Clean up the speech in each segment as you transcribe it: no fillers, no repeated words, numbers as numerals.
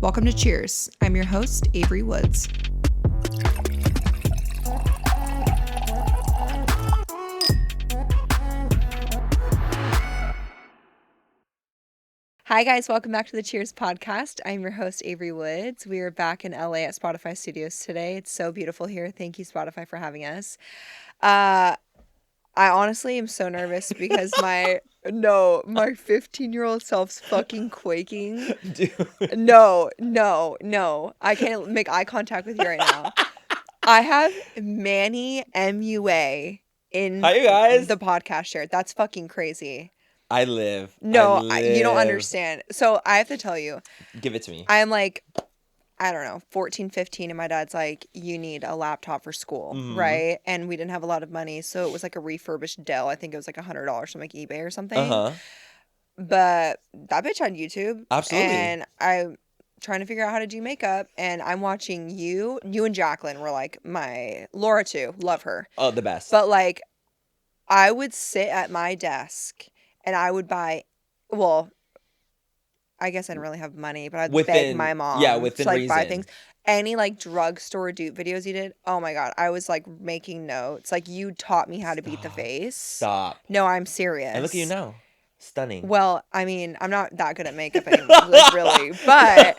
Welcome to Cheers. I'm your host, Avery Woods. Hi guys, welcome back to the Cheers podcast. I'm your host, Avery Woods. We are back in LA at Spotify Studios today. It's so beautiful here. Thank you, Spotify, for having us. I honestly am so nervous because my 15-year-old self's fucking quaking. Dude. No. I can't make eye contact with you right now. I have Manny MUA in Hi, you guys. the podcast share. That's fucking crazy. I live. No, you don't understand. So I have to tell you. Give it to me. I'm like, I don't know, 14, 15, and my dad's like, you need a laptop for school, right? And we didn't have a lot of money, so it was like a refurbished Dell. I think it was like $100 from like eBay or something. But that bitch on YouTube. Absolutely. And I'm trying to figure out how to do makeup, and I'm watching you and Jacqueline were like my, Laura too, love her. Oh, the best. But like, I would sit at my desk and I would buy, well, I guess I didn't really have money, but I'd beg my mom to like buy things. Any like drugstore dupe videos you did, oh my God, I was like making notes. Like you taught me how to beat the face. Stop. No, I'm serious. And look at you now. Stunning. Well, I mean, I'm not that good at makeup anymore, like, really, but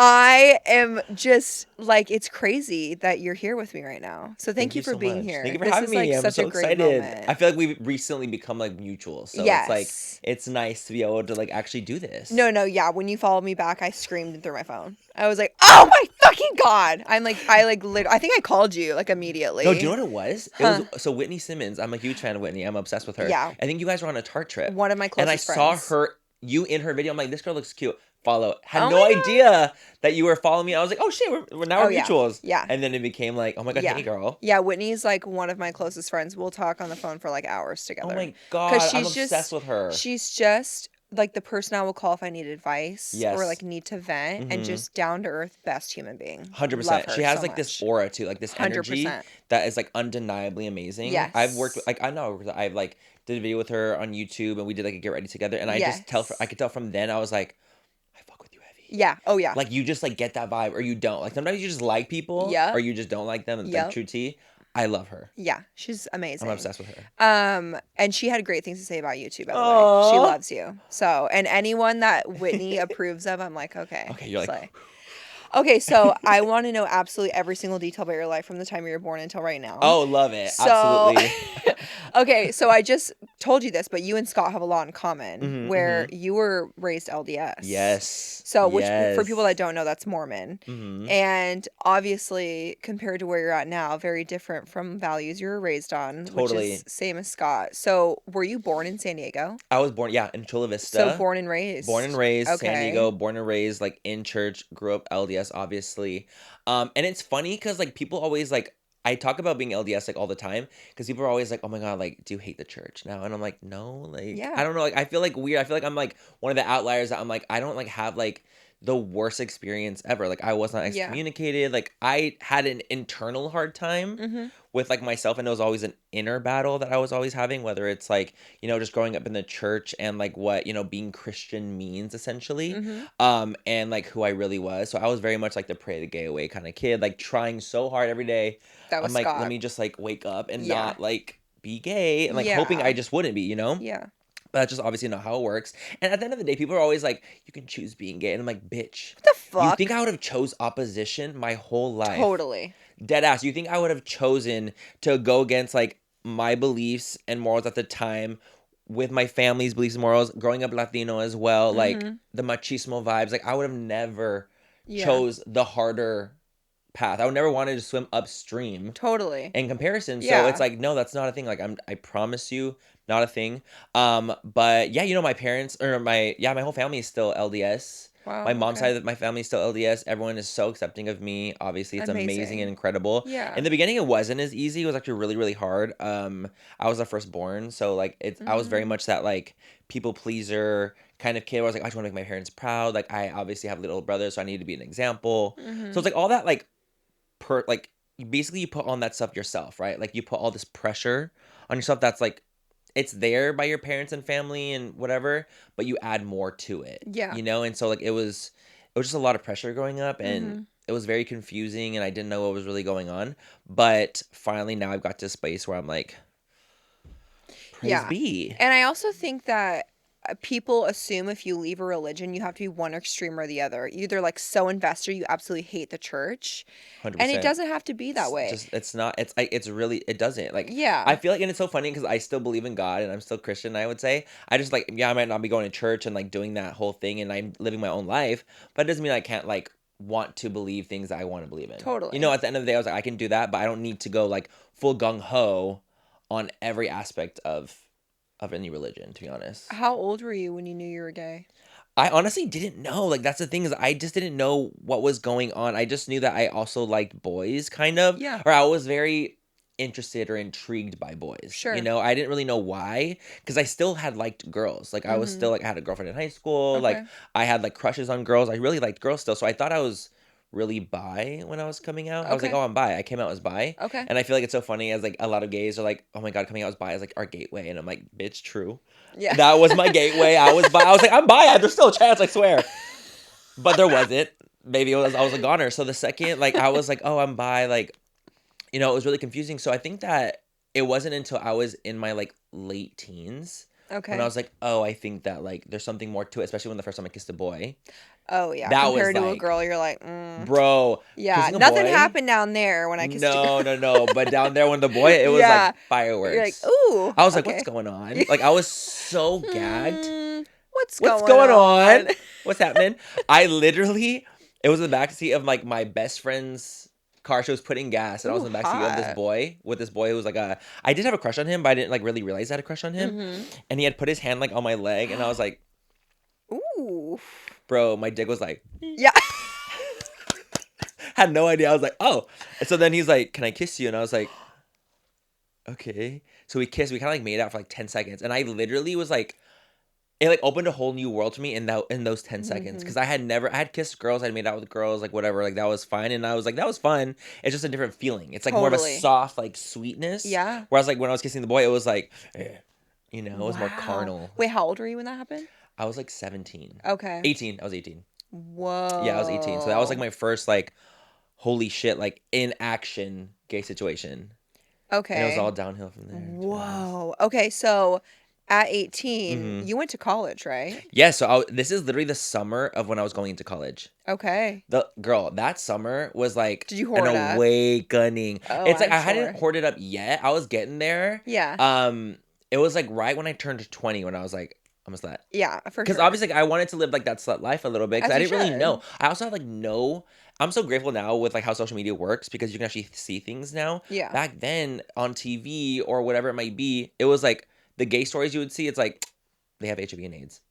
I am just like, it's crazy that you're here with me right now. So thank you for so being much. here. Thank you for having me. I'm so excited. I feel like we've recently become like mutuals. So yes. It's like, it's nice to be able to like actually do this. No, yeah. When you followed me back, I screamed and threw my phone. I was like, oh my fucking God. I think I called you like immediately. No, do you know what it was? It was so Whitney Simmons. I'm a huge fan of Whitney. I'm obsessed with her. Yeah. I think you guys were on a Tarte trip. One of my closest friends. And I saw you in her video. I'm like, this girl looks cute. Follow. Had no idea that you were following me. I was like, oh shit, we're mutuals. Yeah. And then it became like, oh my God, hey girl. Yeah, Whitney's like one of my closest friends. We'll talk on the phone for like hours together. Oh my God, I'm obsessed with her. She's just like the person I will call if I need advice or like need to vent, and just down to earth, best human being. 100%. She has like this aura too, like this energy 100%. that is like undeniably amazing. Yes. I've worked with, like, I've like did a video with her on YouTube, and we did like a get ready together, and I could tell from then I was like, I fuck with you heavy. Yeah. Oh yeah. Like you just like get that vibe, or you don't. Like sometimes you just like people, or you just don't like them. Like true tea. I love her. Yeah, she's amazing. I'm obsessed with her. And she had great things to say about you too, by the way. She loves you. So, and anyone that Whitney approves of, I'm like, okay. Okay, you're like. Okay, so I want to know absolutely every single detail about your life from the time you were born until right now. Oh, love it. Absolutely. Okay, so I just told you this, but you and Scott have a lot in common, where you were raised LDS. Yes. So, which for people that don't know, that's Mormon. Mm-hmm. And obviously, compared to where you're at now, very different from values you were raised on, which is same as Scott. So, were you born in San Diego? I was born, in Chula Vista. So, born and raised. Born and raised, San Diego, born and raised, like, in church, grew up LDS, obviously. And it's funny because, like, people always, like, I talk about being LDS, like, all the time because people are always like, oh my God, like, do you hate the church now? And I'm like, no, like, I don't know. Like, I feel like weird. I feel like I'm, like, one of the outliers that I'm like, I don't, like, have, like, the worst experience ever. Like, I was not excommunicated. Like, I had an internal hard time with, like, myself, and it was always an inner battle that I was always having, whether it's, like, you know, just growing up in the church and, like, what, you know, being Christian means, essentially, and, like, who I really was. So I was very much, like, the pray the gay away kind of kid, like, trying so hard every day. That was I'm like, Scott. let me just, like, wake up and not, like, be gay, and, like, hoping I just wouldn't be, you know? Yeah. But that's just obviously not how it works. And at the end of the day, people are always like, you can choose being gay. And I'm like, bitch. What the fuck? You think I would have chose opposition my whole life? Totally. Deadass. You think I would have chosen to go against, like, my beliefs and morals at the time with my family's beliefs and morals, growing up Latino as well, like, the machismo vibes. Like, I would have never chose the harder path. I would never wanted to swim upstream. Totally. In comparison. So it's like, no, that's not a thing. Like, I promise you, not a thing. But yeah, you know, my parents or my whole family is still LDS. Wow. My mom's side of my family is still LDS. Everyone is so accepting of me. Obviously, it's amazing and incredible. Yeah. In the beginning, it wasn't as easy. It was actually really, really hard. I was the firstborn, so like I was very much that like people pleaser kind of kid. Where I was like, I just want to make my parents proud. Like I obviously have little brothers, so I need to be an example. So it's like all that like basically you put on that stuff yourself, right? Like you put all this pressure on yourself that's like it's there by your parents and family and whatever, but you add more to it. Yeah. You know? And so like it was was just a lot of pressure growing up, and it was very confusing, and I didn't know what was really going on. But finally, now I've got to a space where I'm like, praise be. And I also think that people assume if you leave a religion, you have to be one extreme or the other. You're either like so invested, you absolutely hate the church, 100%. And it doesn't have to be that way. It's not. It's really. It doesn't. Like, I feel like, and it's so funny because I still believe in God and I'm still Christian. I would say I just like, I might not be going to church and like doing that whole thing, and I'm living my own life, but it doesn't mean I can't like want to believe things that I want to believe in. Totally. You know, at the end of the day, I was like, I can do that, but I don't need to go like full gung ho on every aspect of any religion, to be honest. How old were you when you knew you were gay? I honestly didn't know. Like, that's the thing, is I just didn't know what was going on. I just knew that I also liked boys, kind of. Yeah. Or I was very interested or intrigued by boys. Sure. You know, I didn't really know why, because I still had liked girls. Like, I was still, like, I had a girlfriend in high school. Okay. Like, I had, like, crushes on girls. I really liked girls still. So I thought I was really bi when I was coming out. I was like, oh, I'm bi. I came out as bi. Okay. And I feel like it's so funny, as like a lot of gays are like, oh my God, coming out as bi is like our gateway. And I'm like, bitch, true. Yeah. That was my gateway. I was bi. I was like, I'm bi. There's still a chance, I swear. But there wasn't. Maybe I was a goner. So the second, like, I was like, oh, I'm bi, like, you know, it was really confusing. So I think that it wasn't until I was in my like late teens. Okay. When I was like, oh, I think that like there's something more to it, especially when the first time I kissed a boy. Oh yeah, that compared to like, a girl, you're like, bro. Yeah, nothing happened down there when I kissed a girl. No. But down there when the boy, it was like fireworks. You're like, ooh. I was like, what's going on? Like, I was so gagged. What's going on? What's happening? I literally, it was in the backseat of like my best friend's car. She was putting gas, and I was in the backseat of this boy who was like I did have a crush on him, but I didn't like really realize I had a crush on him. And he had put his hand like on my leg, and I was like, ooh. Bro, my dick was like, yeah. Had no idea. I was like, oh. And so then he's like, can I kiss you? And I was like, okay. So we kissed. We kind of like made out for like 10 seconds. And I literally was like, it like opened a whole new world to me in those 10 seconds. Because I had kissed girls. I had made out with girls, like whatever. Like that was fine. And I was like, that was fun. It's just a different feeling. It's like more of a soft, like sweetness. Yeah. Whereas like when I was kissing the boy, it was like, you know, it was more carnal. Wait, how old were you when that happened? I was like 17. Okay. 18. I was 18. Whoa. Yeah, I was 18. So that was like my first like, holy shit, like in action gay situation. Okay. And it was all downhill from there. Whoa. Okay, so at 18, you went to college, right? Yeah, so this is literally the summer of when I was going into college. Okay. That summer was like Did you hoard an awakening. Oh, it's like I hadn't hoarded up yet. I was getting there. Yeah. It was like right when I turned 20 when I was like, I'm a slut. Yeah, for sure. Because obviously like, I wanted to live like that slut life a little bit because I didn't really know. I also had like I'm so grateful now with like how social media works because you can actually see things now. Yeah. Back then on TV or whatever it might be, it was like the gay stories you would see. It's like they have HIV and AIDS.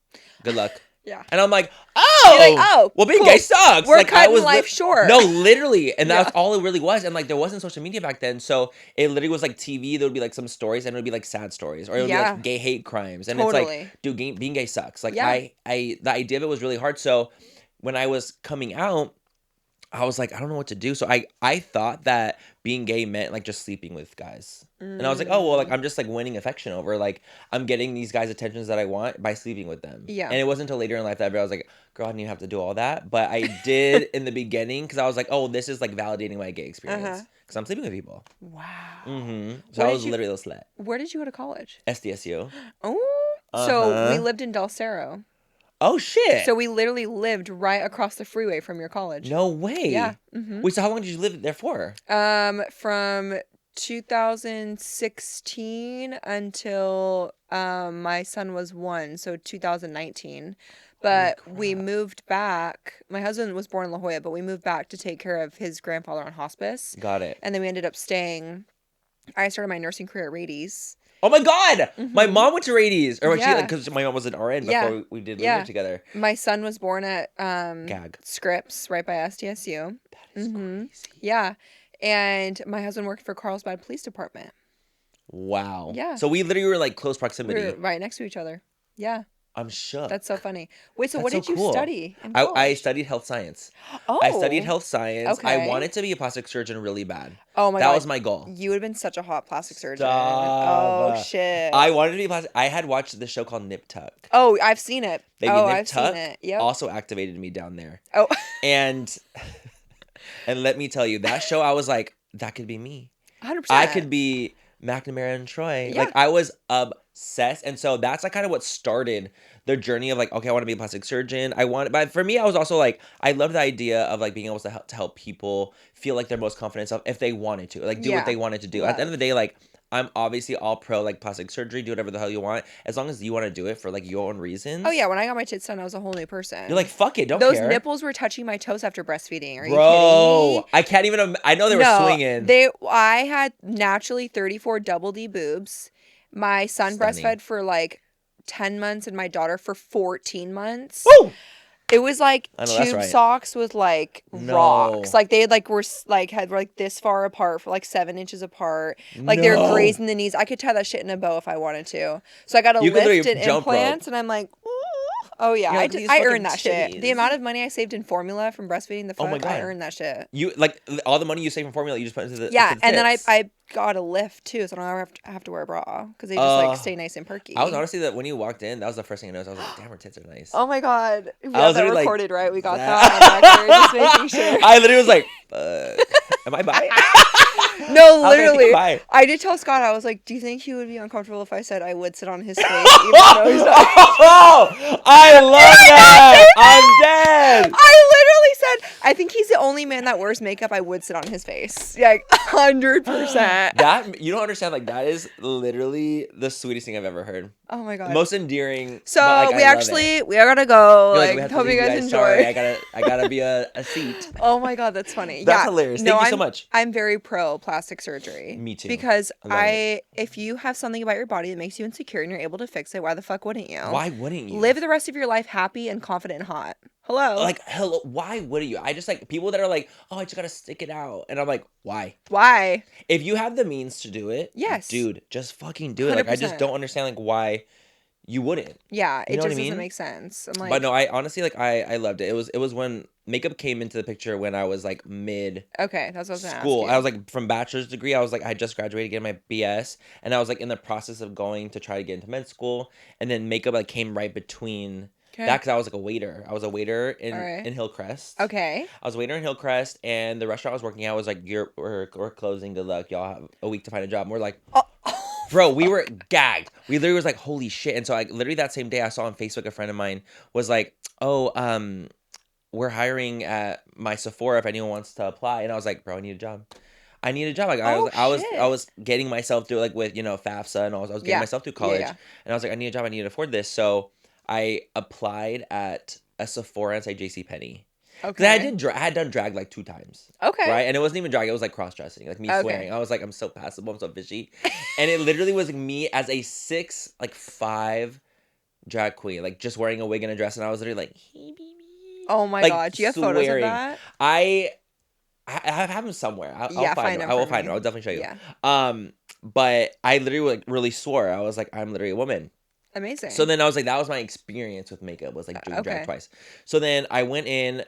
Good luck. Yeah. And I'm like, oh, well, being gay sucks. We're like, cutting life short. No, literally. And that's all it really was. And like, there wasn't social media back then. So it literally was like TV. There would be like some stories and it would be like sad stories or it would be like gay hate crimes. And it's like, dude, being gay sucks. Like the idea of it was really hard. So when I was coming out, I was like, I don't know what to do. So I thought that being gay meant like just sleeping with guys. And I was like, oh, well, like I'm just like winning affection over. Like I'm getting these guys' attentions that I want by sleeping with them. Yeah. And it wasn't until later in life that I was like, girl, I didn't even have to do all that. But I did in the beginning because I was like, oh, this is like validating my gay experience. Because I'm sleeping with people. Wow. So I was literally a slut. Where did you go to college? SDSU. Oh. So we lived in Del Cerro. Oh, shit. So we literally lived right across the freeway from your college. No way. Yeah. Wait, so how long did you live there for? From 2016 until my son was 1, so 2019. But we moved back. My husband was born in La Jolla, but we moved back to take care of his grandfather on hospice. Got it. And then we ended up staying. I started my nursing career at Rady's. Oh my God! My mom went to Rady's, or because my mom was an RN before we did live together. My son was born at Gag Scripps, right by SDSU. That is crazy. Yeah, and my husband worked for Carlsbad Police Department. Wow. Yeah. So we literally were like close proximity. We were right next to each other. Yeah. I'm shook. That's so funny. Wait, so what did you study in college? I studied health science. Oh. I studied health science. Okay. I wanted to be a plastic surgeon really bad. Oh my God. That was my goal. You would have been such a hot plastic surgeon. Oh, shit. I wanted to be plastic. I had watched the show called Nip Tuck. Oh, I've seen it. I've seen it. Yep. Also activated me down there. Oh. And let me tell you, that show, I was like, that could be me. 100%. I could be McNamara and Troy. Yeah. Like, I was obsessed. And so that's like kind of what started the journey of like, okay, I want to be a plastic surgeon. But for me, I was also like, I love the idea of like being able to help people feel like their most confident self if they wanted to, like do what they wanted to do. At the end of the day, like, I'm obviously all pro like plastic surgery, do whatever the hell you want, as long as you want to do it for like your own reasons. Oh yeah, when I got my tits done, I was a whole new person. You're like, fuck it, don't care. Those nipples were touching my toes after breastfeeding. Are you kidding me? I can't even. I know they were swinging. I had naturally 34 double D boobs. My son breastfed for like 10 months and my daughter for 14 months. Woo! It was like tube socks with like rocks. Like they had this far apart for like 7 inches apart. Like they were grazing the knees. I could tie that shit in a bow if I wanted to. So I got a lift and implants and I'm like, ooh. Oh yeah, I earned that shit. The amount of money I saved in formula from breastfeeding the fuck, I earned that shit. You like all the money you saved from formula, you just put into the and then I got a lift too, so I don't have to wear a bra because they just like stay nice and perky. I was honestly that when you walked in, that was the first thing I noticed. I was like, damn, her tits are nice. Oh my God, we got that recorded, right? We got that on record, just making sure. I literally was like, am I bi? No, literally. I did tell Scott, I was like, do you think he would be uncomfortable if I said I would sit on his face? Even though he's not? I love that. I'm dead. I literally said, I think he's the only man that wears makeup. I would sit on his face. Yeah, 100%. That, you don't understand. Like, that is literally the sweetest thing I've ever heard. Oh my God. Most endearing. So like, we are gonna go. Like, hope you guys enjoy. Sorry, I gotta be a seat. Oh my God, that's funny. That's hilarious. Thank you so much. I'm very pro plastic surgery. Me too. Because if you have something about your body that makes you insecure and you're able to fix it, why the fuck wouldn't you? Why wouldn't you? Live the rest of your life happy and confident and hot. Hello. Like, hello. Why wouldn't you? I just like people that are like, oh, I just gotta stick it out, and I'm like, why? Why? If you have the means to do it, yes, dude, just fucking do it. 100%. Like, I just don't understand like why you wouldn't. Yeah, it just doesn't make sense. I'm like, but no, I honestly like I loved it. It was when makeup came into the picture when I was like mid. Okay, that's what I was gonna school. Ask you. I was like from bachelor's degree. I was like I just graduated, getting my BS, and I was like in the process of going to try to get into med school, and then makeup like came right between. That because I was like a waiter. I was a waiter in Hillcrest. Okay. I was a waiter in Hillcrest, and the restaurant I was working at was like, we're closing. Good luck. Y'all have a week to find a job. And we're like, bro, we were gagged. We literally was like, holy shit. And so I literally that same day I saw on Facebook a friend of mine was like, we're hiring at my Sephora if anyone wants to apply. And I was like, bro, I need a job. Like I was getting myself through like with FAFSA and all. I was getting myself through college, and I was like, I need a job. I need to afford this. So I applied at a Sephora inside JCPenney. Okay. I had done drag like 2 times. Okay. Right? And it wasn't even drag. It was like cross-dressing. Like me swearing. I was like, I'm so passable. I'm so fishy. And it literally was like me as a 6'5" drag queen. Like just wearing a wig and a dress. And I was literally like, hey, baby. Oh my God. Do you have photos of that? I have them somewhere. I'll find them. I will find them. I'll definitely show you. Yeah. But I literally like really swore. I was like, I'm literally a woman. Amazing. So then I was like, that was my experience with makeup, was like doing drag twice. So then I went in,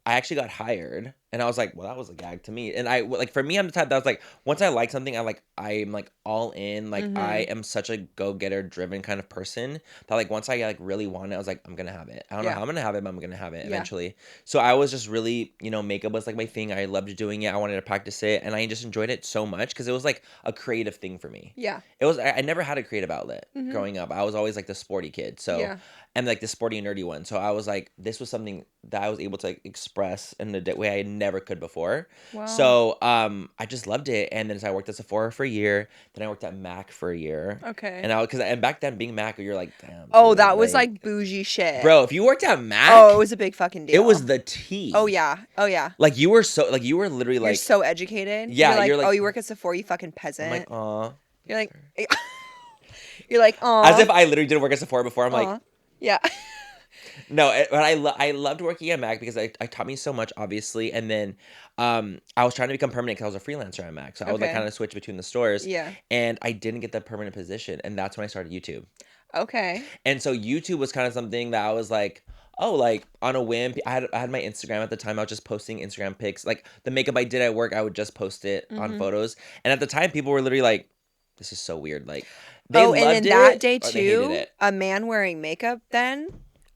I actually got hired, and I was like, well, that was a gag to me. And I like, for me, I'm the type that was like, once I like something, I'm like all in. Like I am such a go-getter driven kind of person that like once I like really want it, I was like, I'm gonna have it. I don't know how I'm gonna have it, but I'm gonna have it eventually. So I was just really, makeup was like my thing. I loved doing it. I wanted to practice it, and I just enjoyed it so much because it was like a creative thing for me. Yeah. It was. I never had a creative outlet growing up. I was always like the sporty kid. So and like the sporty and nerdy one. So I was like, this was something that I was able to like, express in a way I never could before. Wow. So I just loved it. And then so I worked at Sephora for a year. Then I worked at MAC for a year. Okay. And back then being MAC, you're like, damn. Oh, dude, that was like bougie shit. Bro, if you worked at MAC. Oh, it was a big fucking deal. It was the tea. Oh yeah. Oh yeah. Like you were literally like. You're so educated. Yeah. You're like, oh, you work at Sephora, you fucking peasant. I'm like, aw. You're like. You're like, aw. As if I literally didn't work at Sephora before. I'm like. Yeah. No, but I loved working at MAC because it taught me so much, obviously. And then I was trying to become permanent because I was a freelancer at MAC. So I would like kind of switch between the stores. Yeah. And I didn't get the permanent position. And that's when I started YouTube. Okay. And so YouTube was kind of something that I was like, oh, like on a whim. I had my Instagram at the time. I was just posting Instagram pics. Like the makeup I did at work, I would just post it on photos. And at the time, people were literally like, this is so weird. Like they and loved in that it day or they hated too, it. a man wearing makeup then?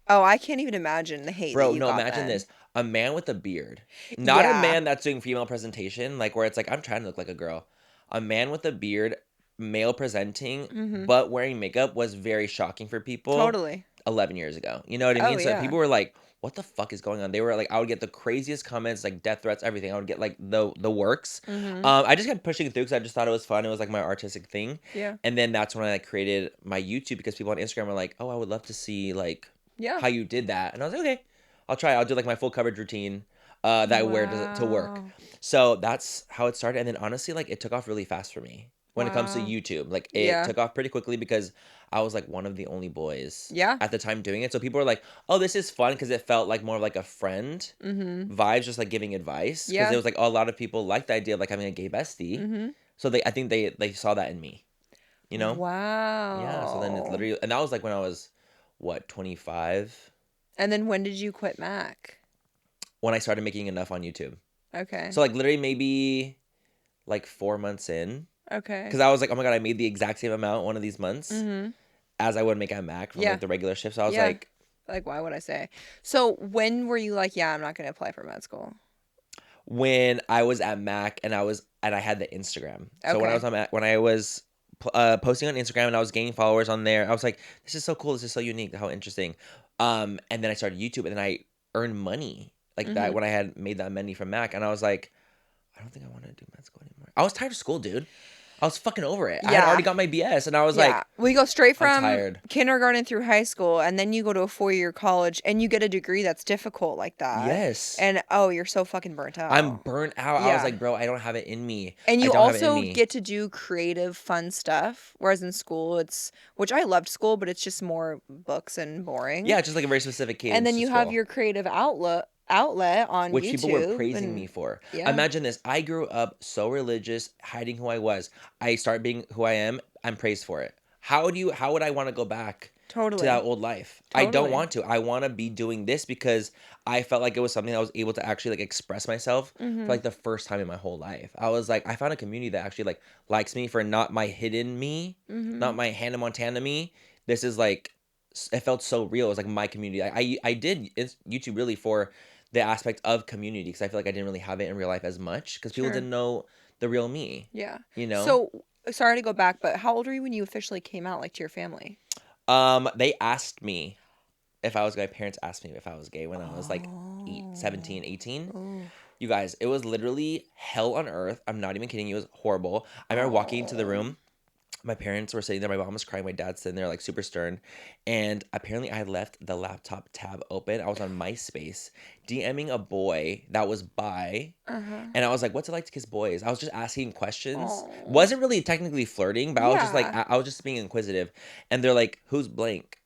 Oh, I can't even imagine the hate that you got Imagine then. this. A man with a beard. Not a man that's doing female presentation, like where it's like, I'm trying to look like a girl. A man with a beard, male presenting, but wearing makeup was very shocking for people. Totally. 11 years ago. You know what I mean? So people were like, what the fuck is going on? They were like, I would get the craziest comments, like death threats, everything. I would get like the works. I just kept pushing through because I just thought it was fun. It was like my artistic thing. Yeah. And then that's when I like created my YouTube because people on Instagram were like, oh, I would love to see like how you did that. And I was like, okay, I'll try. I'll do like my full coverage routine that I wear to work. So that's how it started. And then honestly, like it took off really fast for me when it comes to YouTube. Like it took off pretty quickly because I was like one of the only boys at the time doing it. So people were like, oh, this is fun because it felt like more of like a friend vibes, just like giving advice. Because it was like a lot of people liked the idea of like having a gay bestie. So I think they saw that in me, you know? Wow. Yeah. So then it's literally, and that was like when I was, what, 25? And then when did you quit Mac? When I started making enough on YouTube. Okay. So like literally maybe like 4 months in. Okay. Because I was like, oh my God, I made the exact same amount one of these months as I would make at Mac from like the regular shift. So I was like, why would I say? So when were you like, yeah, I'm not going to apply for med school? When I was at Mac and I had the Instagram. So when I was on Mac, when I was posting on Instagram and I was gaining followers on there, I was like, this is so cool. This is so unique. How interesting. And then I started YouTube and then I earned money like that when I had made that money from Mac. And I was like, I don't think I want to do med school anymore. I was tired of school, dude. I was fucking over it. I had already got my BS, and I was like, we go straight from kindergarten through high school, and then you go to a 4-year college, and you get a degree that's difficult like that. Yes. And, you're so fucking burnt out. I'm burnt out. I was like, bro, I don't have it in me. And you also get to do creative, fun stuff, whereas in school, which I loved school, but it's just more books and boring. Yeah, just like a very specific cadence. And then you have your creative outlet on which YouTube, people were praising me for. Imagine this. I grew up so religious, hiding who I was. I start being who I am. I'm praised for it. How would I want to go back to that old life? I don't want to. I want to be doing this because I felt like it was something I was able to actually like express myself for like the first time in my whole life. I was like, I found a community that actually like likes me for not my hidden me, not my Hannah Montana me. This is like, it felt so real. It was like my community. I did YouTube really for the aspect of community because I feel like I didn't really have it in real life as much because people didn't know the real me. Yeah. You know? So, sorry to go back, but how old were you when you officially came out, like, to your family? They asked me if I was gay. My parents asked me if I was gay when I was like 17, 18. Oh. You guys, it was literally hell on earth. I'm not even kidding you. It was horrible. I remember walking into the room. My parents were sitting there. My mom was crying. My dad's sitting there like super stern. And apparently I had left the laptop tab open. I was on MySpace DMing a boy that was bi. And I was like, what's it like to kiss boys? I was just asking questions. Aww. Wasn't really technically flirting, but I was just like, I was just being inquisitive. And they're like, who's blank?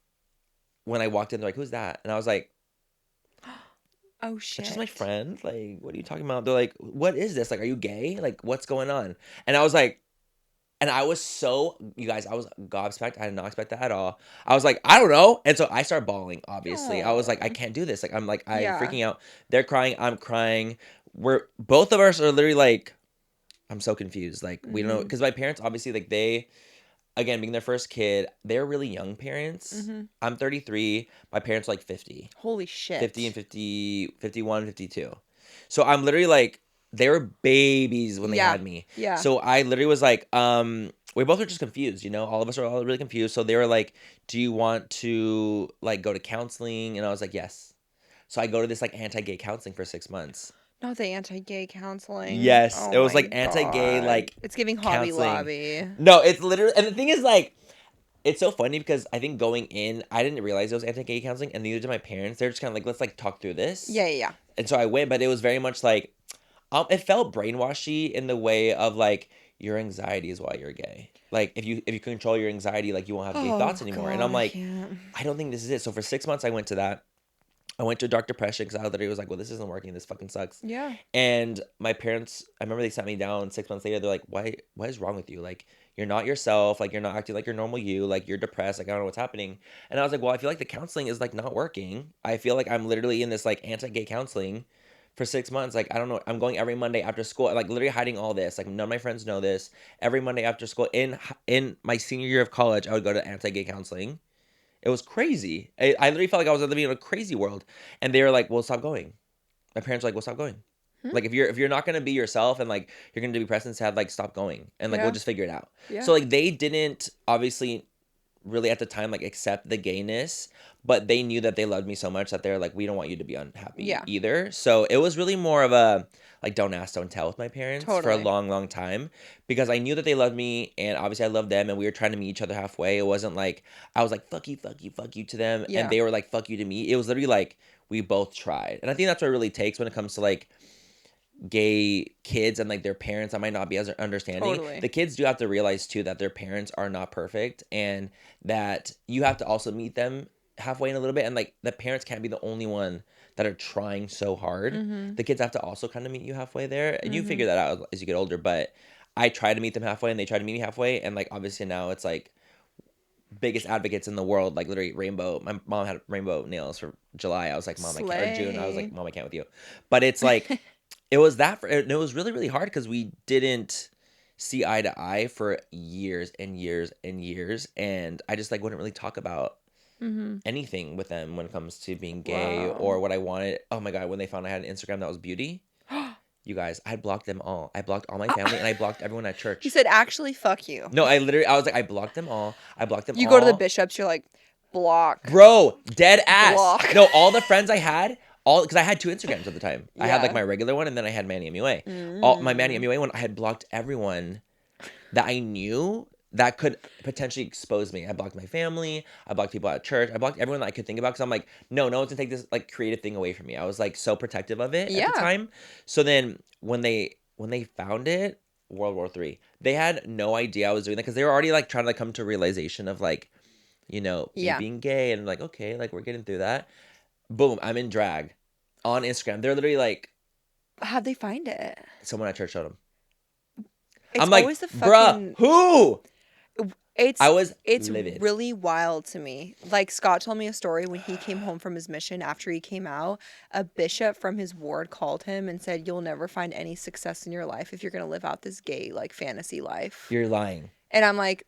When I walked in, they're like, who's that? And I was like, oh shit. It's just my friend. Like, what are you talking about? They're like, what is this? Like, are you gay? Like, what's going on? And I was like, and I was so, you guys, I was gobsmacked. I did not expect that at all. I was like, I don't know. And so I started bawling, obviously. I was like, I can't do this. Like, I'm freaking out. They're crying. I'm crying. Both of us are literally like, I'm so confused. Like, we don't know. Because my parents, obviously, like, they, again, being their first kid, they're really young parents. I'm 33. My parents are like 50. Holy shit. 50 and 50, 51, 52. So I'm literally like, they were babies when they had me. Yeah. So I literally was like, we both were just confused, you know? All of us are all really confused. So they were like, do you want to like go to counseling? And I was like, yes. So I go to this like anti-gay counseling for 6 months. Not the anti-gay counseling. Yes. It was like anti-gay, like it's giving Hobby Lobby. No, it's literally, and the thing is like, it's so funny because I think going in, I didn't realize it was anti-gay counseling, and neither did my parents. They're just kind of like, let's like talk through this. Yeah. And so I went, but it was very much like, it felt brainwashy in the way of like, your anxiety is why you're gay. Like if you control your anxiety, like you won't have gay thoughts anymore. God, and I'm like, I don't think this is it. So for 6 months I went to that. I went to dark depression because I literally was like, well, this isn't working. This fucking sucks. Yeah. And my parents, I remember they sat me down 6 months later. They're like, what is wrong with you? Like, you're not yourself. Like, you're not acting like your normal you. Like, you're depressed. Like, I don't know what's happening. And I was like, well, I feel like the counseling is like not working. I feel like I'm literally in this like anti-gay counseling for 6 months. Like, I don't know. I'm going every Monday after school, like literally hiding all this. Like, none of my friends know this. Every Monday after school in my senior year of college, I would go to anti-gay counseling. It was crazy. I literally felt like I was living in a crazy world. And they were like, well, stop going. My parents were like, well, stop going. Like, if you're not gonna be yourself and like you're gonna be depressed and sad, like stop going and like we'll just figure it out. Yeah. So like they didn't obviously really at the time like accept the gayness, but they knew that they loved me so much that they're like, we don't want you to be unhappy either. So it was really more of a like don't ask, don't tell with my parents for a long, long time because I knew that they loved me and obviously I loved them and we were trying to meet each other halfway. It wasn't like I was like fuck you, fuck you, fuck you to them and they were like fuck you to me. It was literally like we both tried. And I think that's what it really takes when it comes to like gay kids and like their parents that might not be as understanding. The kids do have to realize too that their parents are not perfect and that you have to also meet them halfway in a little bit and like the parents can't be the only one that are trying so hard. The kids have to also kind of meet you halfway there and you figure that out as you get older, but I try to meet them halfway and they try to meet me halfway and like obviously now it's like biggest advocates in the world, like literally rainbow. My mom had rainbow nails for July. I was like, mom, I can't. Or June. I was like, mom, I can't with you. But it's like it was and it was really, really hard because we didn't see eye to eye for years and years and years. And I just like wouldn't really talk about anything with them when it comes to being gay or what I wanted. Oh my God, when they found I had an Instagram that was beauty. You guys, I blocked them all. I blocked all my family and I blocked everyone at church. You said, actually, fuck you. No, I was like, I blocked them all. I blocked them all. You go to the bishops, you're like, block. Bro, dead ass. Block. No, all the friends I had, because I had 2 Instagrams at the time. I had like my regular one and then I had Manny MUA. All my Manny MUA one, I had blocked everyone that I knew that could potentially expose me. I blocked my family. I blocked people at church. I blocked everyone that I could think about because I'm like, no one's gonna take this like creative thing away from me. I was like so protective of it at the time. So then when they found it, World War III, they had no idea I was doing that because they were already like trying to like come to a realization of like, you know, me being gay and like, okay, like we're getting through that. Boom, I'm in drag on Instagram. They're literally like, how'd they find it? Someone at church showed them. It's I'm like, always the fucking... bruh, who? It's livid. Really wild to me. Like Scott told me a story when he came home from his mission after he came out, a bishop from his ward called him and said, you'll never find any success in your life if you're going to live out this gay like fantasy life. You're lying. And I'm like,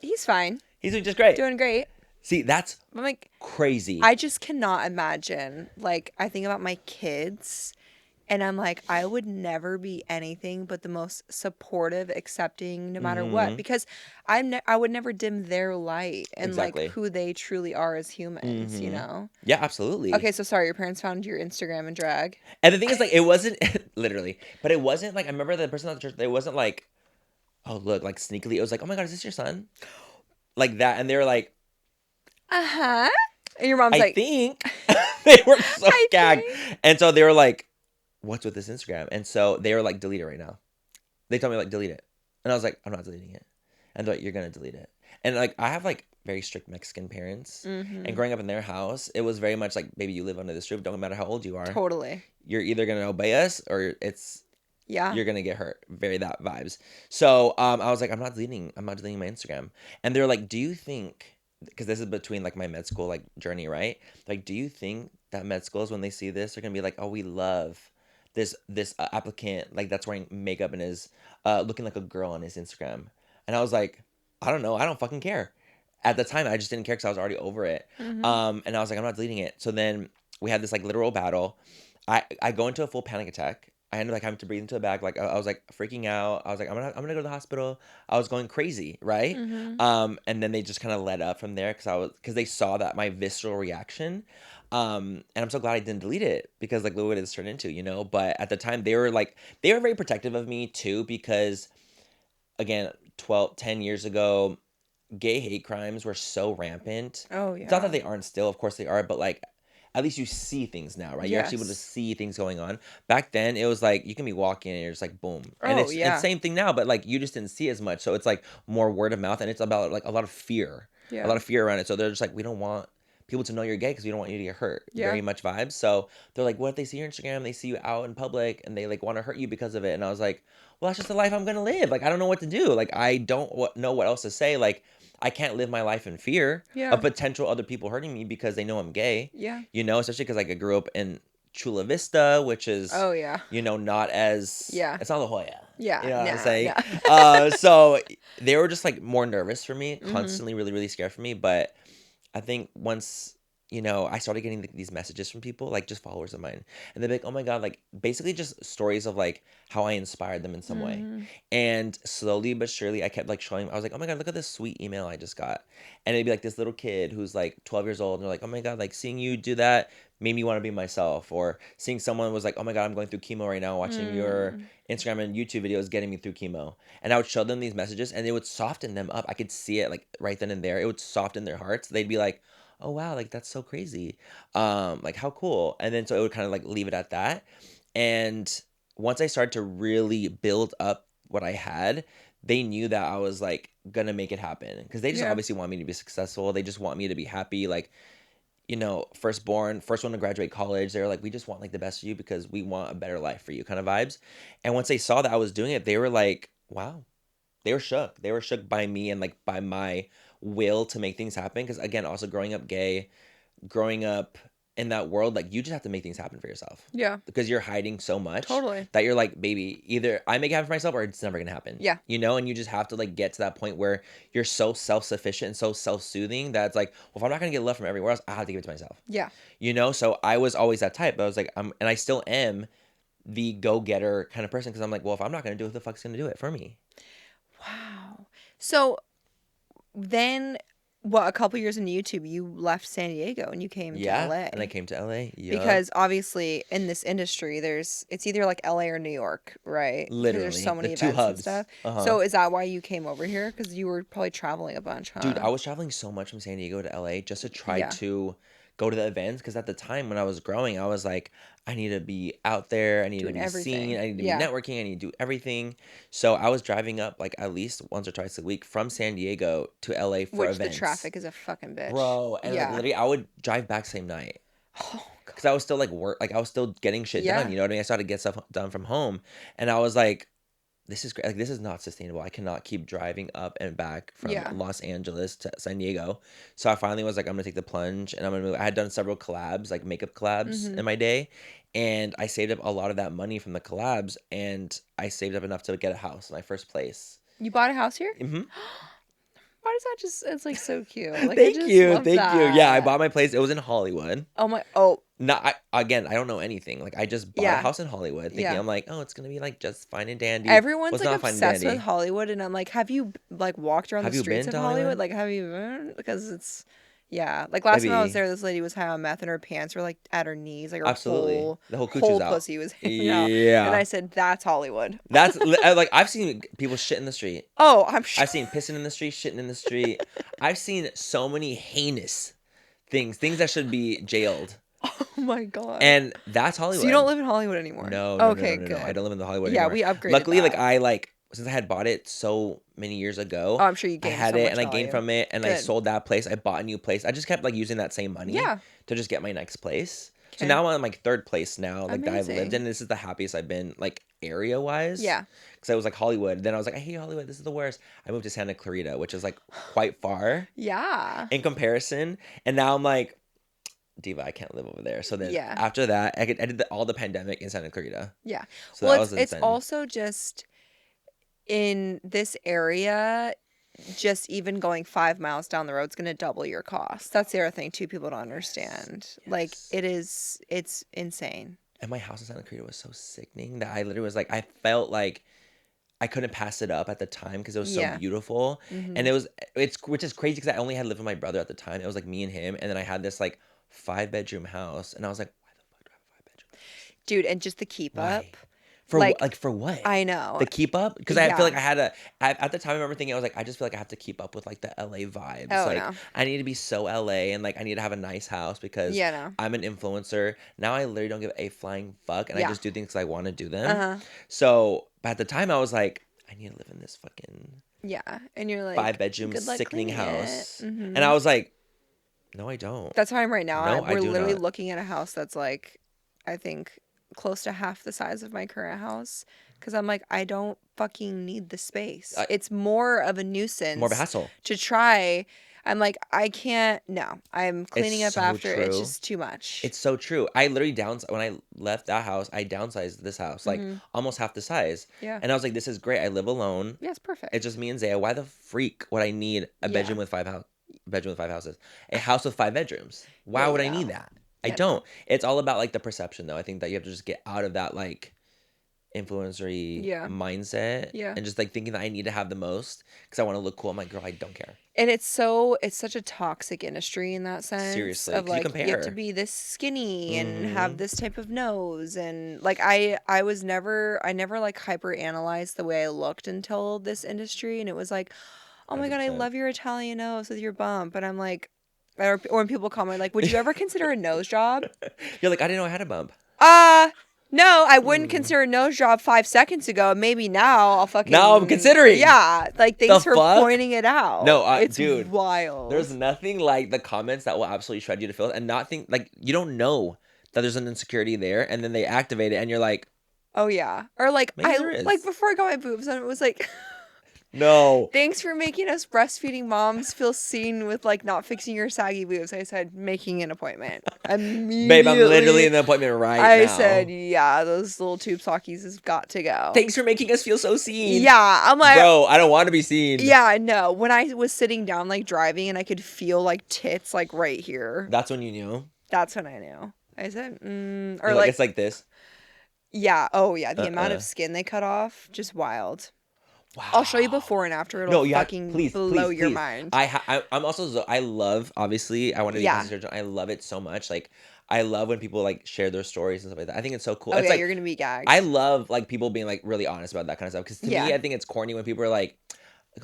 he's fine. He's doing just great. Doing great. See, that's I'm like crazy. I just cannot imagine. Like I think about my kids and I'm like, I would never be anything but the most supportive, accepting, no matter what, because I would never dim their light and like who they truly are as humans, you know? Yeah, absolutely. Okay, so sorry, your parents found your Instagram and drag. And the thing is, like, it wasn't literally, but it wasn't like I remember the person at the church. It wasn't like, oh look, like sneakily. It was like, oh my God, is this your son? Like that, and they were like, and your mom's like, I think they were so gagged, and so they were like, what's with this Instagram? And so they were like, delete it right now. They told me like, delete it. And I was like, I'm not deleting it. And they're like, you're going to delete it. And like, I have like very strict Mexican parents. And growing up in their house, it was very much like, baby, you live under this roof. Don't matter how old you are. Totally. You're either going to obey us or you're going to get hurt. Very that vibes. So I was like, I'm not deleting my Instagram. And they're like, do you think, because this is between like my med school like journey, right? Like, do you think that med schools, when they see this, are going to be like, oh, we love this applicant like that's wearing makeup and is looking like a girl on his Instagram? And I was like, I don't know, I don't fucking care. At the time I just didn't care because I was already over it. And I was like, I'm not deleting it. So then we had this like literal battle. I go into a full panic attack. I ended up like having to breathe into a bag. Like I was like freaking out. I was like, I'm gonna go to the hospital. I was going crazy, right? And then they just kind of let up from there because they saw that my visceral reaction. And I'm so glad I didn't delete it because like look what it's turned into, you know. But at the time they were very protective of me too because again 10 years ago gay hate crimes were so rampant. Oh yeah. It's not that they aren't still, of course they are, but like at least you see things now, right? Yes. You're actually able to see things going on. Back then, it was like, you can be walking and you're just like, boom. And it's the same thing now, but like, you just didn't see as much. So it's like more word of mouth and it's about like a lot of fear. Yeah. A lot of fear around it. So they're just like, we don't want people to know you're gay because we don't want you to get hurt. Very much vibes. So they're like, what if they see your Instagram, they see you out in public, and they like want to hurt you because of it? And I was like, well, that's just the life I'm gonna live. Like, I don't know what to do. Like, I don't know what else to say. Like, I can't live my life in fear of potential other people hurting me because they know I'm gay. Yeah. You know, especially because like I grew up in Chula Vista, which is you know, not as it's not La Jolla. Yeah. You know what I'm saying? So they were just like more nervous for me, constantly really, really scared for me. But I think once, you know, I started getting these messages from people, like just followers of mine, and they'd be like, oh my God, like basically just stories of like how I inspired them in some way. And slowly but surely, I kept like showing, I was like, oh my God, look at this sweet email I just got. And it'd be like this little kid who's like 12 years old, and they're like, oh my God, like seeing you do that made me want to be myself. Or seeing someone was like, oh my God, I'm going through chemo right now, watching your Instagram and YouTube videos getting me through chemo. And I would show them these messages, and it would soften them up. I could see it like right then and there. It would soften their hearts. They'd be like, oh wow, like that's so crazy, like how cool. And then so it would kind of like leave it at that. And once I started to really build up what I had, they knew that I was like gonna make it happen, because they just obviously want me to be successful. They just want me to be happy. Like, you know, firstborn, first one to graduate college. They're like, we just want like the best for you because we want a better life for you, kind of vibes. And once they saw that I was doing it, they were like, wow. They were shook. They were shook by me and like by my will to make things happen. Because again, also growing up gay, growing up in that world, like you just have to make things happen for yourself. Yeah. Because you're hiding so much. Totally. That you're like, baby, either I make it happen for myself or it's never gonna happen. Yeah. You know, and you just have to like get to that point where you're so self-sufficient and so self-soothing that it's like, well, if I'm not gonna get love from everywhere else, I have to give it to myself. Yeah. You know, so I was always that type. I was like, and I still am the go-getter kind of person, because I'm like, well, if I'm not gonna do it, who the fuck's gonna do it for me? Wow. So then, a couple years into YouTube, you left San Diego and you came to LA. And I came to LA. Yep. Because obviously in this industry, it's either like LA or New York, right? Literally. There's so many the two events hubs. and stuff. So is that why you came over here? Because you were probably traveling a bunch, huh? Dude, I was traveling so much from San Diego to LA just to try to go to the events, because at the time when I was growing, I was like, I need to be out there, I need to be seen, I need to be networking, I need to do everything. So I was driving up like at least once or twice a week from San Diego to LA for events. Which the traffic is a fucking bitch. Bro, and like literally I would drive back same night. Oh, because I was still like I was still getting shit done, you know what I mean? I started to get stuff done from home, and I was like, this is great. Like, this is not sustainable. I cannot keep driving up and back from Los Angeles to San Diego. So I finally was like, I'm gonna take the plunge, and I'm gonna move. I had done several collabs, like makeup collabs in my day, and I saved up a lot of that money from the collabs, and I saved up enough to get a house in my first place. You bought a house here? Mm-hmm. Why does that it's like so cute? Like, thank you. Yeah, I bought my place. It was in Hollywood. I don't know anything. Like, I just bought a house in Hollywood, thinking I'm like, oh, it's gonna be like just fine and dandy. Everyone's like obsessed with Hollywood, and I'm like, have you like walked around the streets of Hollywood? Like, have you been? Because it's like last time I was there, this lady was high on meth, and her pants were like at her knees, like her the whole cooch out. Pussy was hanging out. And I said, that's Hollywood. That's like, I've seen people shit in the street. Oh, I'm sure. I've seen pissing in the street, shitting in the street. I've seen so many heinous things that should be jailed. Oh my God. And that's Hollywood. So you don't live in Hollywood anymore? No. Okay, no. good. I don't live in the Hollywood anymore. Yeah, we upgraded. Luckily, that. Since I had bought it so many years ago, I'm sure you gained I had so it much and I value. gained from it, and I sold that place. I bought a new place. I just kept like using that same money to just get my next place. Okay. So now I'm on like third place now, like that I've lived in. This is the happiest I've been, like area wise. Yeah. Because I was like Hollywood. Then I was like, I hate Hollywood. This is the worst. I moved to Santa Clarita, which is like quite far. Yeah. In comparison, and now I'm like, Diva, I can't live over there. So then after that, I did all the pandemic in Santa Clarita. Yeah. So that was it's also just in this area, just even going 5 miles down the road is going to double your cost. That's the other thing too people don't understand. Yes. Like it's insane. And my house in Santa Clarita was so sickening that I literally was like, I felt like I couldn't pass it up at the time because it was so beautiful. And which is crazy because I only had lived with my brother at the time. It was like me and him, and then I had this like 5-bedroom house, and I was like, why the fuck do I have a 5-bedroom house? Dude, and just the keep up. For for what? I know. The keep up? Because I feel like at the time I remember thinking, I was like, I just feel like I have to keep up with like the LA vibes. Oh, like no. I need to be so LA, and like I need to have a nice house because I'm an influencer. Now I literally don't give a flying fuck, and I just do things because I want to do them. So but at the time I was like, I need to live in this fucking and you're like 5-bedroom sickening house. And I was like, No, I don't. That's how I'm right now. No, We're literally looking at a house that's like, I think, close to half the size of my current house. Because I'm like, I don't fucking need the space. It's more of a nuisance. More of a hassle. To try. I'm like, I can't. No, I'm cleaning up after. True. It's just too much. It's so true. I literally when I left that house, I downsized this house, like almost half the size. Yeah. And I was like, this is great. I live alone. Yeah, it's perfect. It's just me and Zaya. Why the freak would I need a bedroom with five houses? A house with 5 bedrooms. Why would I need that? I don't. It's all about like the perception though. I think that you have to just get out of that like influencery mindset and just like thinking that I need to have the most because I want to look cool. I'm like, girl, I don't care. And it's such a toxic industry in that sense. Seriously, of like you have to be this skinny and have this type of nose, and like I never like hyper analyzed the way I looked until this industry, and it was like, oh my 100%. God, I love your Italian nose with your bump, and I'm like, or when people comment like, would you ever consider a nose job? You're like, I didn't know I had a bump. No, I wouldn't consider a nose job 5 seconds ago. Maybe now I'll fucking. Now I'm considering. Yeah, like thanks for pointing it out. No, it's dude, wild. There's nothing like the comments that will absolutely shred you to filth, and not think like you don't know that there's an insecurity there, and then they activate it, and you're like, oh yeah, or like like before I got my boobs, and it was like. No. Thanks for making us breastfeeding moms feel seen with like not fixing your saggy boobs. I said making an appointment. Immediately. Babe, I'm literally in the appointment right now. I said, yeah, those little tube sockies has got to go. Thanks for making us feel so seen. Yeah, I'm like, bro, I don't want to be seen. Yeah, no. When I was sitting down like driving and I could feel like tits like right here. That's when you knew. That's when I knew. I said, or like it's like this. Yeah. Oh yeah. The amount of skin they cut off, just wild. Wow. I'll show you before and after. It'll fucking blow your mind. I'm also I love, obviously I want to be a surgeon. I love it so much. Like I love when people like share their stories and stuff like that. I think it's so cool. Oh, it's yeah, like, you're gonna be gagged. I love like people being like really honest about that kind of stuff. Because to me, I think it's corny when people are like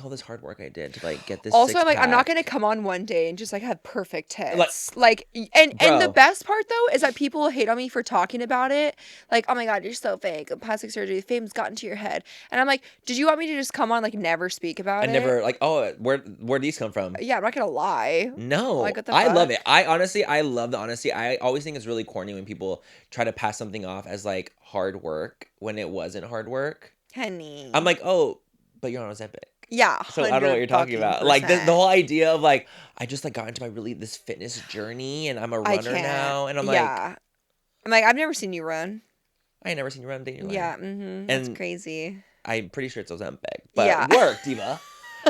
all this hard work I did to like get this. Also, I'm like, I'm not gonna come on one day and just like have perfect tits. And the best part though is that people hate on me for talking about it. Like, oh my god, you're so fake. Plastic surgery, fame's gotten to your head. And I'm like, did you want me to just come on like never speak about it? And never like, oh, where these come from? Yeah, I'm not gonna lie. No, like, what the fuck? I love it. I love the honesty. I always think it's really corny when people try to pass something off as like hard work when it wasn't hard work. Honey, I'm like, oh, but you're on Ozempic. Yeah, so I don't know what you're talking about. Like the whole idea of like I just like got into my this fitness journey and I'm a runner now, and I'm like, I've never seen you run. I ain't never seen you run a day in your life. Yeah, that's crazy. I'm pretty sure it's Ozempic, but work, diva.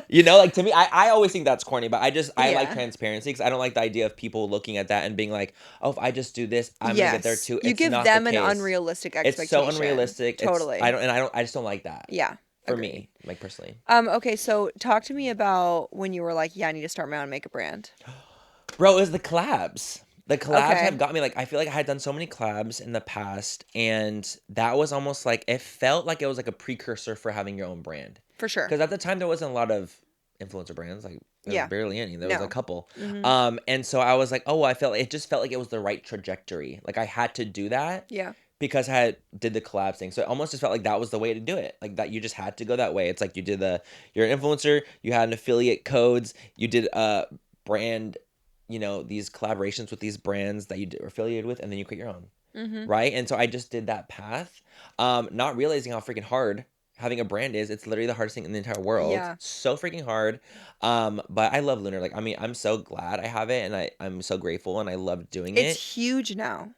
You know, like to me, I always think that's corny, but I like transparency because I don't like the idea of people looking at that and being like, oh, if I just do this, I'm gonna get there too. You give them an unrealistic expectation. It's so unrealistic. Totally. I just don't like that. Yeah. For me, like personally. Okay, so talk to me about when you were like, yeah, I need to start my own makeup brand. Bro, it was the collabs. The collabs have got me like, I feel like I had done so many collabs in the past, and that was almost like, it felt like it was like a precursor for having your own brand. For sure. Because at the time, there wasn't a lot of influencer brands, like there was barely any. There was a couple. Mm-hmm. And so I was like, oh, it just felt like it was the right trajectory. Like I had to do that. Yeah. Because I did the collab thing. So it almost just felt like that was the way to do it. Like that you just had to go that way. It's like you're an influencer, you had an affiliate codes, you did a brand, these collaborations with these brands that you were affiliated with, and then you create your own. Mm-hmm. Right? And so I just did that path, not realizing how freaking hard having a brand is. It's literally the hardest thing in the entire world. Yeah. So freaking hard. But I love Lunar. Like, I mean, I'm so glad I have it, and I'm so grateful, and I love doing it. It's huge now.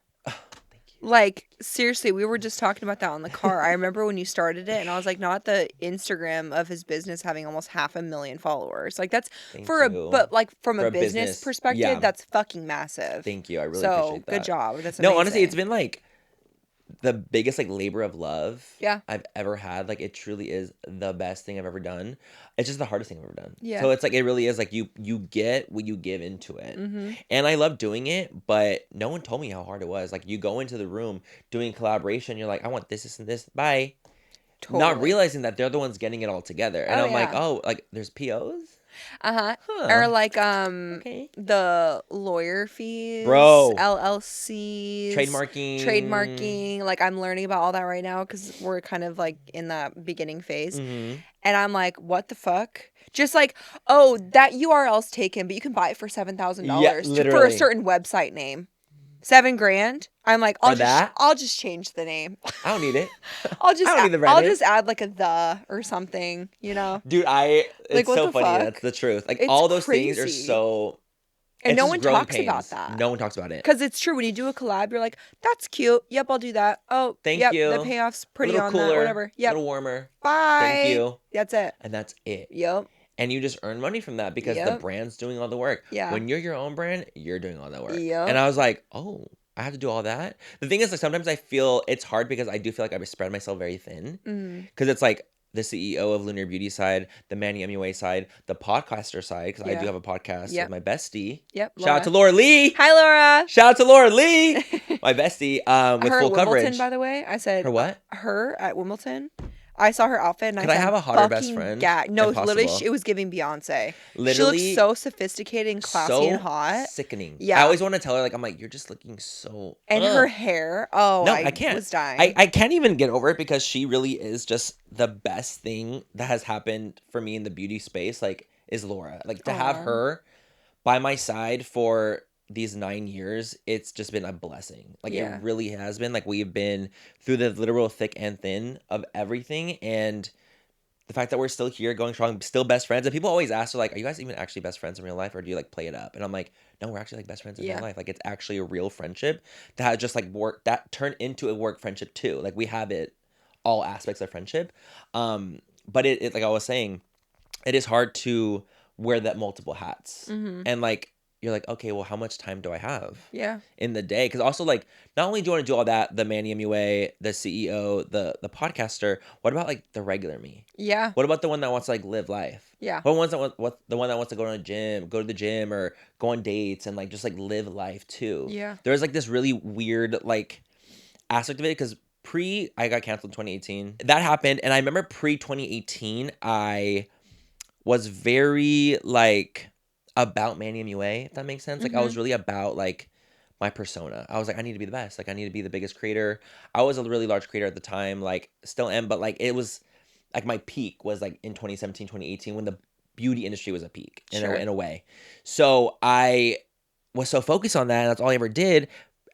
Like, seriously, we were just talking about that on the car. I remember when you started it, and I was like, not the Instagram of his business having almost 500,000 followers. Like, that's but like from a business perspective, that's fucking massive. Thank you. I really appreciate that. Good job. That's amazing. No, honestly, it's been like the biggest like labor of love I've ever had. Like, it truly is the best thing I've ever done. It's just the hardest thing I've ever done. Yeah. So it's like, it really is like you get what you give into it. Mm-hmm. And I love doing it, but no one told me how hard it was. Like, you go into the room doing collaboration, you're like, I want this, this, and this. Bye. Totally. Not realizing that they're the ones getting it all together. And I'm like, oh, like there's POs? Huh. Or like the lawyer fees, bro, LLCs, trademarking. Like, I'm learning about all that right now because we're kind of like in that beginning phase. Mm-hmm. And I'm like, what the fuck? Just like, oh, that URL's taken, but you can buy it for $7,000 for a certain website name. $7,000. I'm like, I'll just change the name. I don't need it. I'll just add like a the or something, you know. Dude, it's so funny. That's the truth. Like, all those things are so. And no one talks about that. No one talks about it. Because it's true. When you do a collab, you're like, that's cute. Yep, I'll do that. Oh, thank you. The payoff's pretty on cooler, that. Whatever. Yep. A little warmer. Bye. Thank you. That's it. And that's it. Yep. And you just earn money from that because the brand's doing all the work. Yeah. When you're your own brand, you're doing all the work. Yep. And I was like, oh, I have to do all that? The thing is, like, sometimes I feel it's hard because I do feel like I spread myself very thin. Because it's like the CEO of Lunar Beauty side, the Manny MUA side, the podcaster side, because I do have a podcast with my bestie. Yep. Shout out to Laura Lee. Hi, Laura. Shout out to Laura Lee. My bestie with her full at Wimbledon, coverage. By the way, I said her what? Her at Wimbledon. I saw her outfit and Could I have a hotter best friend? No, literally, it was giving Beyonce. Literally, she looks so sophisticated and classy and hot. Sickening. Yeah. I always want to tell her, like, I'm like, you're just looking so. And her hair. Oh, no, I can't. Was dying. I can't even get over it because she really is just the best thing that has happened for me in the beauty space. Like, is Laura. Like, to have her by my side for these 9 years, it's just been a blessing. Like, it really has been. Like, we've been through the literal thick and thin of everything, and the fact that we're still here, going strong, still best friends. And people always ask, are like, are you guys even actually best friends in real life, or do you like play it up? And I'm like, no, we're actually like best friends in real life. Like, it's actually a real friendship that just like that turned into a work friendship too. Like, we have it all aspects of friendship. But it like I was saying, it is hard to wear that multiple hats. And like, you're like, okay, well, how much time do I have in the day? Because also, like, not only do you want to do all that, the Manny MUA, the CEO, the podcaster, what about, like, the regular me? Yeah. What about the one that wants to, like, live life? Yeah. The one that wants to go to the gym or go on dates and, like, just, like, live life, too? Yeah. There's, like, this really weird, like, aspect of it because I got canceled in 2018. That happened, and I remember pre-2018, I was very, like, about Manny MUA, if that makes sense. Like, I was really about, like, my persona. I was like, I need to be the best. Like, I need to be the biggest creator. I was a really large creator at the time, like, still am, but, like, it was, like, my peak was, like, in 2017, 2018, when the beauty industry was a peak, in a way. So I was so focused on that, and that's all I ever did.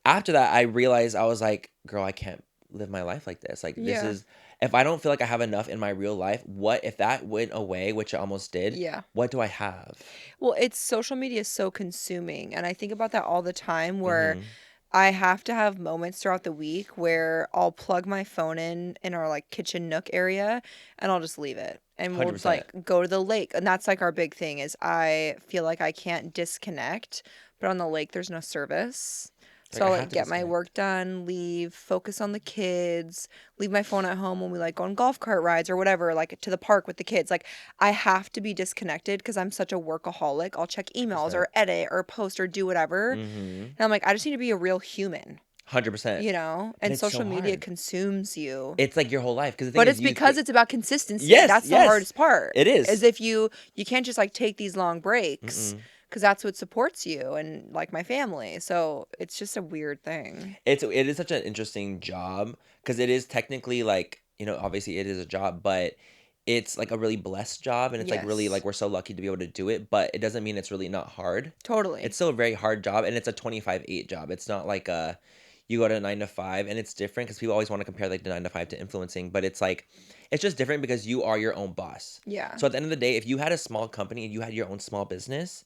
After that, I realized, I was like, girl, I can't live my life like this. Like, this is... If I don't feel like I have enough in my real life, what if that went away, which it almost did? Yeah. What do I have? Well, social media is so consuming. And I think about that all the time where I have to have moments throughout the week where I'll plug my phone in our like kitchen nook area and I'll just leave it. And we'll just, like, go to the lake. And that's like our big thing is I feel like I can't disconnect, but on the lake there's no service. So I'll, like, get my work done, leave, focus on the kids, leave my phone at home when we, like, go on golf cart rides or whatever, like, to the park with the kids. Like, I have to be disconnected because I'm such a workaholic. I'll check emails or edit or post or do whatever. And I'm like, I just need to be a real human. 100%. You know? And social media consumes you. It's like your whole life. But it's because it's about consistency. Yes, that's the hardest part. It is. Is if you can't just, like, take these long breaks. Because that's what supports you and, like, my family. So it's just a weird thing. It is such an interesting job because it is technically, like, you know, obviously it is a job, but it's, like, a really blessed job. And it's, like, really, like, we're so lucky to be able to do it. But it doesn't mean it's really not hard. Totally. It's still a very hard job. And it's a 25/8 job. It's not like you go to 9 to 5. And it's different because people always want to compare, like, the 9 to 5 to influencing. But it's, like, it's just different because you are your own boss. Yeah. So at the end of the day, if you had a small company and you had your own small business,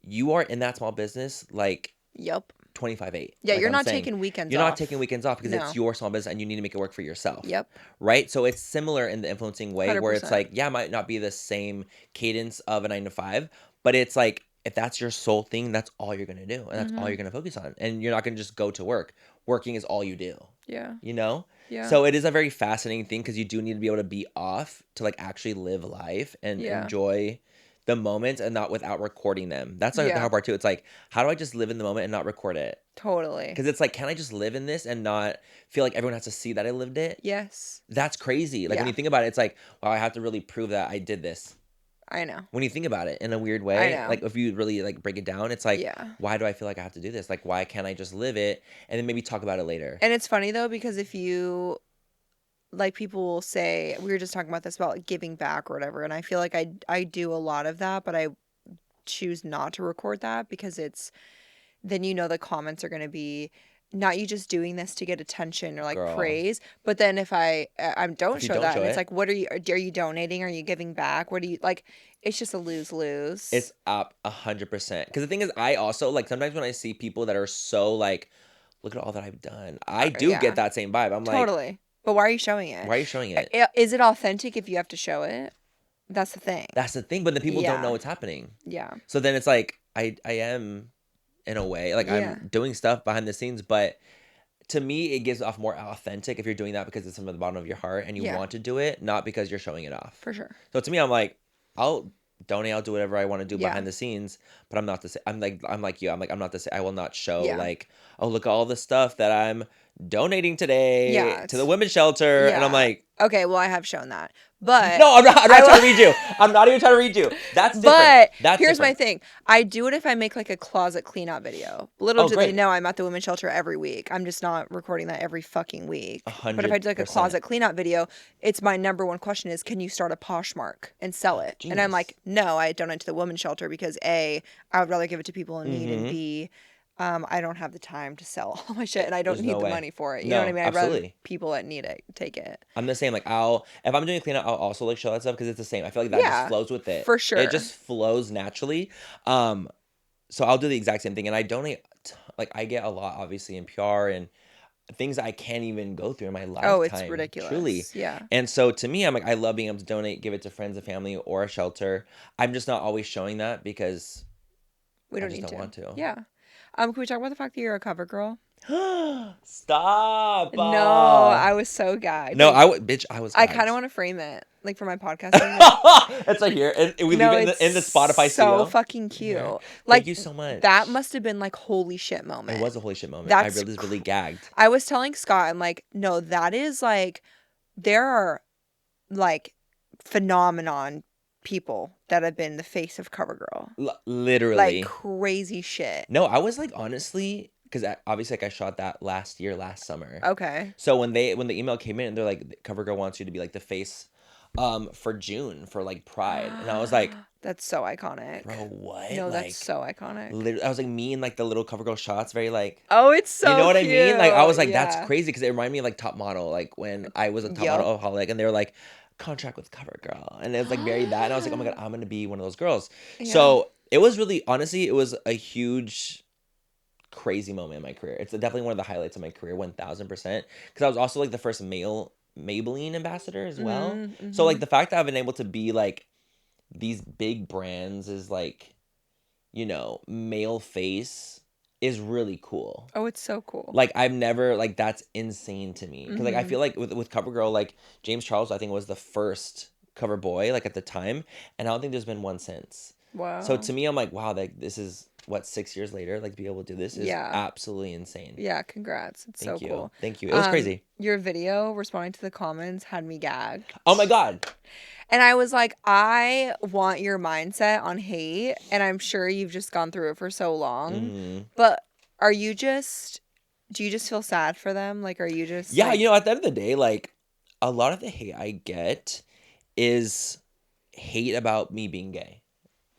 you are in that small business, like, 25/8. Yeah, like you're not taking weekends off. You're not taking weekends off because it's your small business and you need to make it work for yourself. Yep. Right? So it's similar in the influencing way 100%. where it's like, it might not be the same cadence of a 9 to 5, but it's like, if that's your sole thing, that's all you're going to do. And that's all you're going to focus on. And you're not going to just go to work. Working is all you do. Yeah. You know? Yeah. So it is a very fascinating thing because you do need to be able to be off to, like, actually live life and enjoy the moments and not without recording them. That's like the hard part too. It's like, how do I just live in the moment and not record it? Totally. Because it's like, can I just live in this and not feel like everyone has to see that I lived it? Yes. That's crazy. Like, when you think about it, it's like, wow, I have to really prove that I did this. I know. When you think about it in a weird way, I know. like, if you really, like, break it down, it's like, why do I feel like I have to do this? Like, why can't I just live it and then maybe talk about it later? And it's funny though, because if you like people will say, we were just talking about this about like, giving back or whatever, and I feel like I do a lot of that, but I choose not to record that because it's then the comments are going to be not you just doing this to get attention or like Girl. praise, but then if I don't show that and it's like, what are you donating? Are you giving back? What do you like? It's just a lose-lose. It's up 100%. Because the thing is, I also like sometimes when I see people that are so like, look at all that I've done, I do get that same vibe. I'm like, totally. But why are you showing it? Why are you showing it? Is it authentic if you have to show it? That's the thing. That's the thing. But the people don't know what's happening. Yeah. So then it's like I am in a way like I'm doing stuff behind the scenes, but to me it gives off more authentic if you're doing that because it's from the bottom of your heart and you want to do it, not because you're showing it off. For sure. So to me, I'm like, I'll donate, I'll do whatever I want to do behind the scenes, but I'm not the same. I'm like you. I'm not the same. I will not show like, oh, look at all the stuff that I'm donating today to the women's shelter, and I'm like, okay, well, I have shown that, but no, I'm not trying to read you. I'm not even trying to read you. That's different. But here's my thing. I do it if I make like a closet cleanout video. Little do they know I'm at the women's shelter every week. I'm just not recording that every fucking week. 100%. But if I do like a closet cleanout video, it's my number one question is, can you start a Poshmark and sell it? Genius. And I'm like, no, I donate to the women's shelter because A, I would rather give it to people in need, and B, I don't have the time to sell all my shit, and I don't need the money for it. You know what I mean? I'd rather people that need it take it. I'm the same. Like if I'm doing a cleanout, I'll also like show that stuff because it's the same. I feel like that just flows with it. For sure. It just flows naturally. So I'll do the exact same thing, and I donate. Like I get a lot, obviously, in PR and things that I can't even go through in my lifetime. Oh, it's ridiculous. Truly. Yeah. And so to me, I'm like, I love being able to donate, give it to friends and family or a shelter. I'm just not always showing that because we don't want to. Yeah. Can we talk about the fact that you're a cover girl? Stop. No, I was so gagged. No, I was gagged. I kind of want to frame it, like for my podcast. It's like here, and we leave it in the Spotify studio. So fucking cute. Yeah. Like, thank you so much. That must have been like holy shit moment. It was a holy shit moment. I was really gagged. I was telling Scott, I'm like, no, that is like, there are like phenomenon people that have been the face of Covergirl. Literally. Like crazy shit. No, I was like, honestly, because obviously like I shot that last summer. Okay. So when the email came in and they're like, Covergirl wants you to be like the face for June for like Pride. And I was like, that's so iconic. Bro, what? No, that's so iconic. Literally, I was like, me and like the little Covergirl shots, very like, oh, it's so you know what cute. I mean? Like I was like, that's crazy because it reminded me of like Top Model, like when I was a Top Model alcoholic and they were like, contract with Covergirl, and it was like very that, and I was like, oh my god, I'm gonna be one of those girls. So it was really, honestly, it was a huge crazy moment in my career. It's definitely one of the highlights of my career, 1000%, because I was also like the first male Maybelline ambassador as well. Mm-hmm. So like the fact that I've been able to be like these big brands is like, you know, male face is really cool. Oh, it's so cool. Like I've never, like that's insane to me. Because like I feel like with CoverGirl, like James Charles I think was the first cover boy like at the time, and I don't think there's been one since. Wow. So to me, I'm like, wow, like this is what 6 years later, like to be able to do this is absolutely insane. Yeah, congrats. It's so cool. Thank you. It was crazy. Your video responding to the comments had me gagged. Oh my god. And I was like, I want your mindset on hate, and I'm sure you've just gone through it for so long. Mm-hmm. But do you just feel sad for them? Like, are you just yeah, you know, at the end of the day, like a lot of the hate I get is hate about me being gay.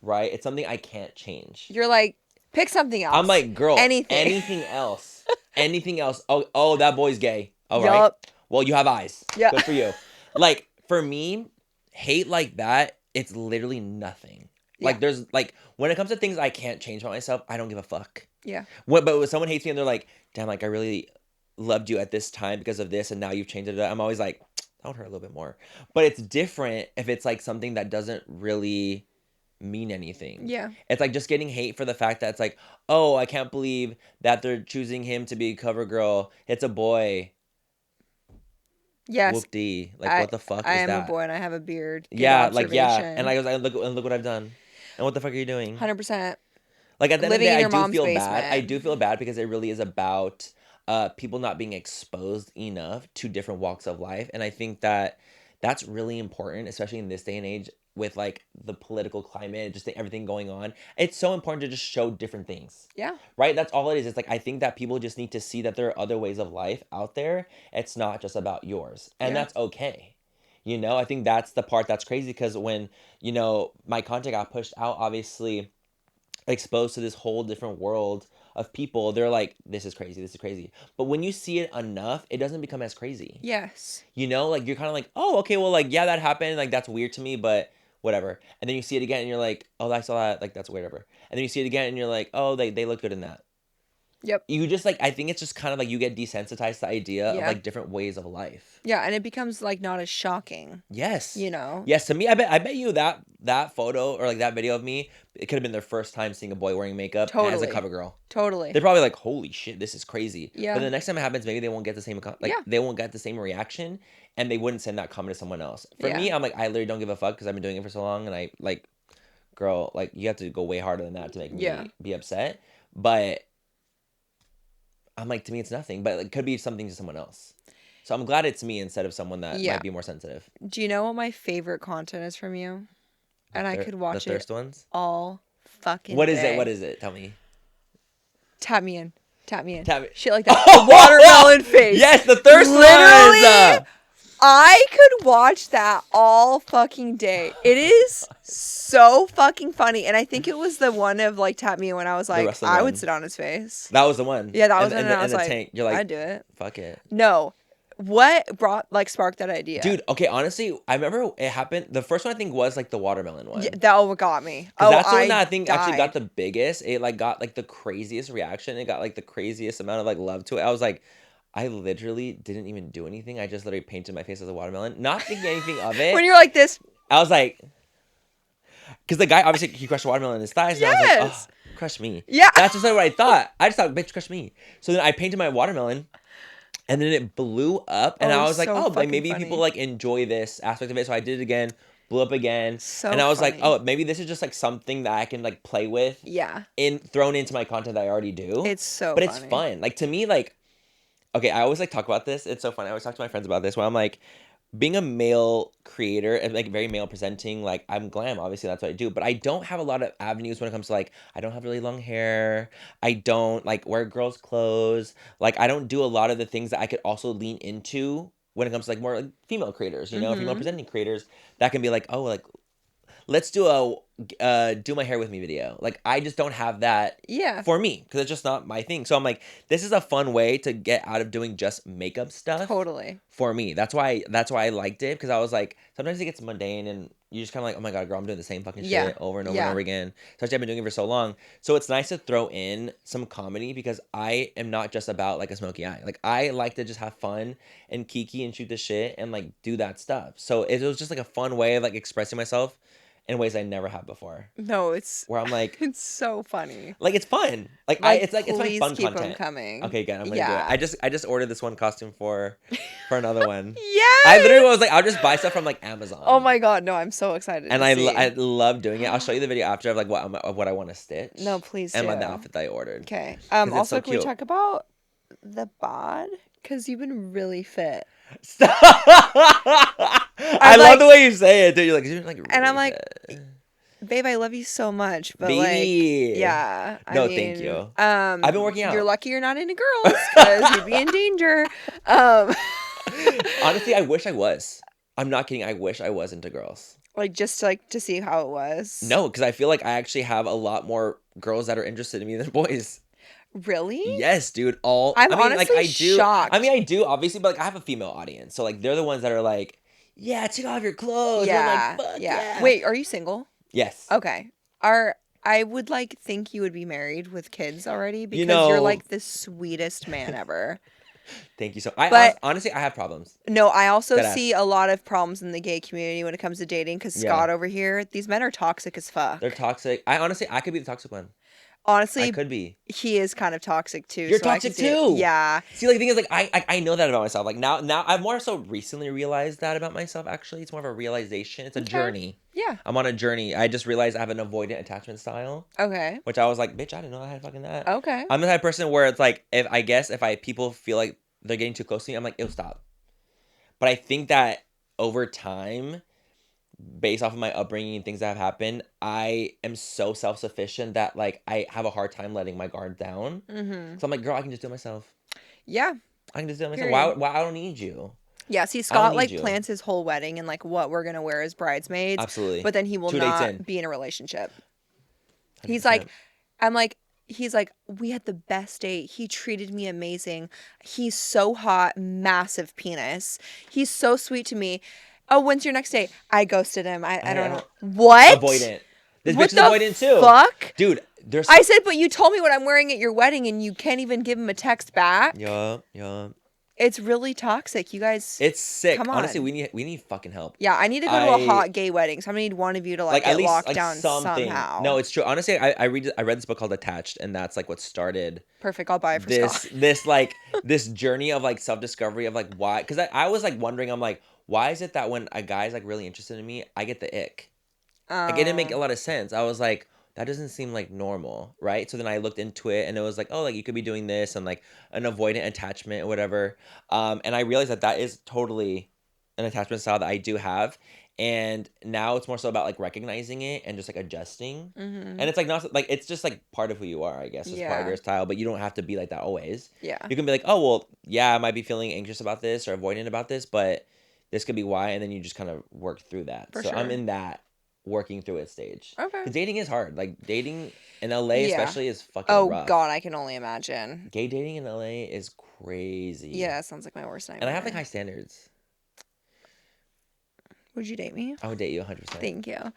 Right? It's something I can't change. You're like, pick something else. I'm like, girl, anything else. Anything else. Oh, that boy's gay. All right. Well, you have eyes. Yeah. Good for you. Like, for me, hate like that, it's literally nothing. Yeah. Like, there's, like, when it comes to things I can't change about myself, I don't give a fuck. Yeah. But when someone hates me and they're like, damn, like, I really loved you at this time because of this, and now you've changed it, I'm always like, that would hurt a little bit more. But it's different if it's, like, something that doesn't really mean anything. Yeah. It's like just getting hate for the fact that it's like, oh, I can't believe that they're choosing him to be a cover girl. It's a boy. Yes. Whoop-dee. Like, what the fuck is that? I am a boy and I have a beard. Good like, yeah. And I was like, look what I've done. And what the fuck are you doing? 100%. Like, at the end of the day, I do feel bad. I do feel bad because it really is about people not being exposed enough to different walks of life. And I think that that's really important, especially in this day and age. with like the political climate, just everything going on. It's so important to just show different things. Yeah. Right? That's all it is. It's like, I think that people just need to see that there are other ways of life out there. It's not just about yours. And that's okay. You know, I think that's the part that's crazy, because when, you know, my content got pushed out, obviously exposed to this whole different world of people, they're like, this is crazy, this is crazy. But when you see it enough, it doesn't become as crazy. Yes. You know, like, you're kind of like, oh, okay, well, like, yeah, that happened, like, that's weird to me, but whatever. And then you see it again and you're like, oh, I saw that, like, that's whatever. And then you see it again and you're like, oh, they look good in that. Yep. You just like, I think it's just kind of like you get desensitized to the idea of like different ways of life. Yeah, and it becomes like not as shocking. Yes. You know. Yes, to me, I bet you that photo or like that video of me, it could have been their first time seeing a boy wearing makeup as a cover girl. Totally. They're probably like, holy shit, this is crazy. Yeah. But the next time it happens, maybe they won't get the same they won't get the same reaction, and they wouldn't send that comment to someone else. For me, I'm like, I literally don't give a fuck because I've been doing it for so long, and I like, girl, like, you have to go way harder than that to make me be upset. But I'm like, to me, it's nothing, but it could be something to someone else. So I'm glad it's me instead of someone that might be more sensitive. Do you know what my favorite content is from you? And I could watch the thirst ones all fucking What is day. it? What is it? Tell me. Tap me in. Shit like that. The watermelon face. Yes, the thirst ones. I could watch that all fucking day. It is so fucking funny. And I think it was the one of like Tap Me when I was like, I would sit on his face. That was the one. Yeah, that was the one. And I was the like, tank. You're like, I'd do it. Fuck it. No. What sparked that idea? Dude, okay, honestly, I remember it happened. The first one I think was like the watermelon one. Yeah, that got me. That's the one that I think actually got the biggest. It like got like the craziest reaction. It got like the craziest amount of like love to it. I was like, I literally didn't even do anything. I just literally painted my face as a watermelon, not thinking anything of it. When you're like this, I was like, because the guy obviously he crushed watermelon in his thighs, and I was like, oh, crush me. Yeah, that's just what I thought. I just thought, bitch, crush me. So then I painted my watermelon, and then it blew up, and I was like, oh, like maybe people like enjoy this aspect of it. So I did it again, blew up again, and I was like, oh, maybe this is just like something that I can like play with. Yeah. Thrown into my content that I already do. It's so but it's fun. Like to me, like. Okay, I always like talk about this. It's so funny. I always talk to my friends about this where I'm like, being a male creator and like very male presenting, like I'm glam, obviously that's what I do, but I don't have a lot of avenues when it comes to like, I don't have really long hair. I don't like wear girls' clothes. Like I don't do a lot of the things that I could also lean into when it comes to like more like female creators, you know, female presenting creators that can be like, oh, like let's do a do my hair with me video. Like I just don't have that for me because it's just not my thing. So I'm like, this is a fun way to get out of doing just makeup stuff. Totally. For me. That's why I liked it, because I was like, sometimes it gets mundane and you just kind of like, oh my God, girl, I'm doing the same fucking shit over and over and over again. Especially I've been doing it for so long. So it's nice to throw in some comedy because I am not just about like a smoky eye. Like I like to just have fun and kiki and shoot the shit and like do that stuff. So it was just like a fun way of like expressing myself in ways I never have before. No, it's where I'm like, it's so funny. Like it's fun. Like it's my fun keep content. Them coming. Okay, good. I'm gonna do it. I just ordered this one costume for another one. Yeah. I literally was like, I'll just buy stuff from like Amazon. Oh my God, no, I'm so excited. And I love doing it. I'll show you the video after of like what I want to stitch. No, please. And the outfit that I ordered. Okay. Also, so can we talk about the bod? Because you've been really fit. Stop. I love the way you say it, dude. You're like really and I'm like, babe, I love you so much, but baby. Like, yeah. I mean, thank you. I've been working out. You're lucky you're not into girls because you'd be in danger. Honestly, I wish I was. I'm not kidding. I wish I was into girls. Like just to see how it was. No, because I feel like I actually have a lot more girls that are interested in me than boys. Really? Yes, dude. I'm honestly shocked. I mean, I do, obviously, but like I have a female audience. So like they're the ones that are like, yeah, take off your clothes. Yeah. Like, fuck yeah. Wait, are you single? Yes. Okay. I would like think you would be married with kids already because you're like the sweetest man ever. Thank you so much. Honestly, I have problems. No, I also see a lot of problems in the gay community when it comes to dating because Scott over here, these men are toxic as fuck. They're toxic. I could be the toxic one. Honestly, I could be. He is kind of toxic too. You're toxic too. Yeah. See, like the thing is, like I know that about myself. Like now I've more so recently realized that about myself. Actually, it's more of a realization. It's a journey. Yeah. I'm on a journey. I just realized I have an avoidant attachment style. Okay. Which I was like, bitch, I didn't know I had fucking that. Okay. I'm the type of person where it's like, if people feel like they're getting too close to me, I'm like, it'll stop. But I think that over time, based off of my upbringing and things that have happened, I am so self-sufficient that like I have a hard time letting my guard down. So I'm like, girl, I can just do it myself. Yeah. I can just do it myself. Why I don't need you? Yeah, see, Scott like plans his whole wedding and like what we're gonna wear as bridesmaids. Absolutely. But then he will not be in a relationship. 100%. He's like, we had the best date. He treated me amazing. He's so hot, massive penis. He's so sweet to me. Oh, when's your next date? I ghosted him. I don't know. What? Avoidant. This bitch is avoidant too. Fuck? Dude, I said, but you told me what I'm wearing at your wedding and you can't even give him a text back. Yeah. It's really toxic, you guys. It's sick. Come on. Honestly, we need fucking help. Yeah, I need to go to a hot gay wedding. So I'm gonna need one of you to like get locked down somehow. No, it's true. Honestly, I read this book called Attached, and that's like what started. Perfect. I'll buy it for Scott. This journey of like self-discovery of like why, because I was like wondering, I'm like, why is it that when a guy's like really interested in me, I get the ick? Like, it didn't make a lot of sense. I was like, that doesn't seem like normal, right? So then I looked into it, and it was like, oh, like you could be doing this and like an avoidant attachment or whatever. And I realized that is totally an attachment style that I do have. And now it's more so about like recognizing it and just like adjusting. And it's like not like, it's just like part of who you are, I guess. It's part of your style, but you don't have to be like that always. Yeah. You can be like, oh, well, yeah, I might be feeling anxious about this or avoidant about this, but this could be why. And then you just kind of work through that. So I'm in that working through it stage. Okay. Because dating is hard. Like dating in LA especially is fucking rough. Oh God, I can only imagine. Gay dating in LA is crazy. Yeah, it sounds like my worst nightmare. And I have like high standards. Would you date me? I would date you 100%. Thank you.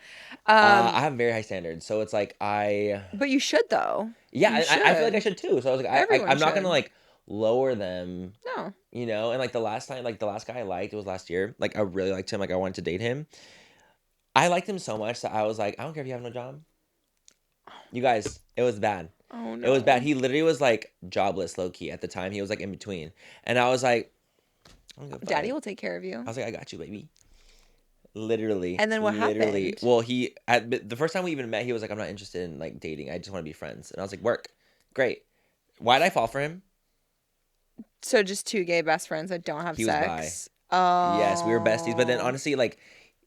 I have very high standards, so it's like But you should though. Yeah, I feel like I should too. So I was like, I'm not gonna like lower them. No. You know, and like the last guy I liked, it was last year. Like I really liked him. Like I wanted to date him. I liked him so much that I was like, I don't care if you have no job. You guys, it was bad. Oh no. It was bad. He literally was like jobless, low key at the time. He was like in between, and I was like, Daddy will take care of you. I was like, I got you, baby. Literally. And then what happened? Well, the first time we even met, he was like, I'm not interested in like dating. I just want to be friends. And I was like, work. Great. Why did I fall for him? So just two gay best friends that don't have sex. Was bi. Oh. Yes, we were besties. But then honestly, like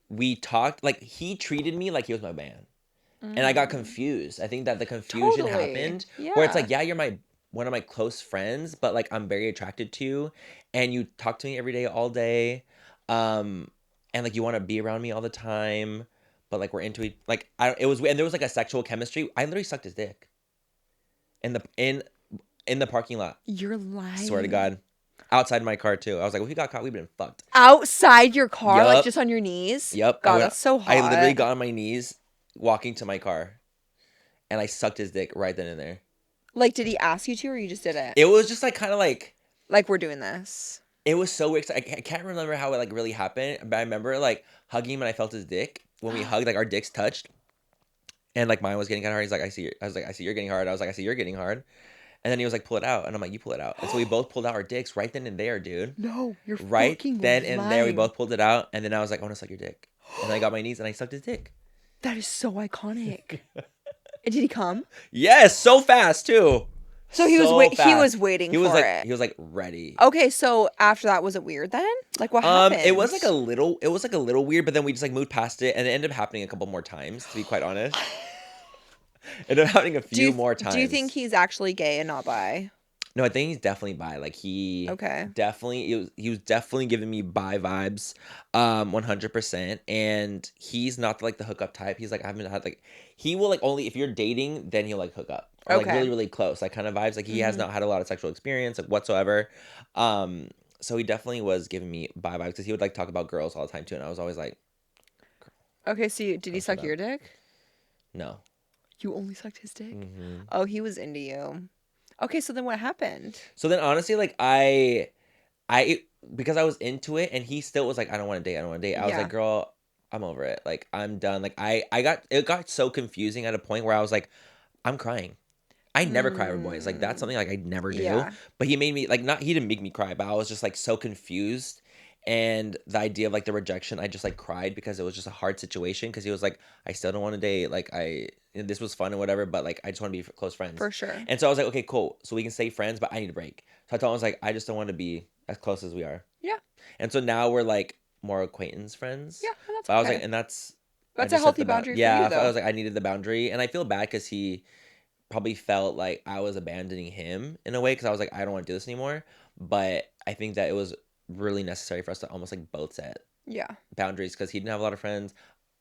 we talked, like he treated me like he was my man. And I got confused. I think that the confusion happened where it's like, yeah, you're one of my close friends, but like I'm very attracted to you and you talk to me every day, all day. And like you want to be around me all the time, but like we're into it. Like and there was like a sexual chemistry. I literally sucked his dick in the parking lot. You're lying. Swear to God. Outside my car too. I was like, if we got caught, we've been fucked. Outside your car? Yep. Like just on your knees? Yep. God, that's so hot. I literally got on my knees walking to my car and I sucked his dick right then and there. Like, did he ask you to or you just did it? It was just like kind of like we're doing this. It was so weird. I can't remember how it like really happened, but I remember like hugging him and I felt his dick. When we hugged, like our dicks touched. And like mine was getting kind of hard. He's like, I see you're getting hard. I was like, I see you're getting hard. And then he was like, pull it out. And I'm like, you pull it out. And so we both pulled out our dicks right then and there, dude. No, you're right fucking then lying. and there. We both pulled it out. And then I was like, I want to suck your dick. And then I got my knees and I sucked his dick. That is so iconic. And did he come? Yes, so fast too. So he was waiting for it. He was like ready. Okay, so after that, was it weird then? Like what happened? It was like a little weird, but then we just like moved past it, and it ended up happening a couple more times. To be quite honest, it ended up happening a few more times. Do you think he's actually gay and not bi? No, I think he's definitely bi. Like he he was definitely giving me bi vibes, 100%. And he's not like the hookup type. He's like, I haven't had like, he will like only if you're dating, then he'll like hook up. Or like really, really close, like kind of vibes. Like he has not had a lot of sexual experience, like whatsoever. So he definitely was giving me bi vibes because he would like talk about girls all the time too, and I was always like, okay, so did he suck your dick? No. You only sucked his dick? Mm-hmm. Oh, he was into you. Okay, so then what happened? So then honestly, like I because I was into it, and he still was like, I don't want to date. I was like, girl, I'm over it. Like I'm done. Like it got so confusing at a point where I was like, I'm crying. I never cry with boys. Like that's something like I never do. Yeah. But he made me like he didn't make me cry, but I was just like so confused. And the idea of like the rejection, I just like cried because it was just a hard situation. Because he was like, I still don't want to date. Like this was fun and whatever, but like I just want to be close friends. For sure. And so I was like, okay, cool. So we can stay friends, but I need a break. So I told him, I was like, I just don't want to be as close as we are. Yeah. And so now we're like more acquaintance friends. Yeah, that's but okay. I was like, and that's a healthy boundary for you, though. I was like, I needed the boundary, and I feel bad because he probably felt like I was abandoning him in a way, because I was like, I don't want to do this anymore. But I think that it was really necessary for us to almost like both set boundaries, because he didn't have a lot of friends.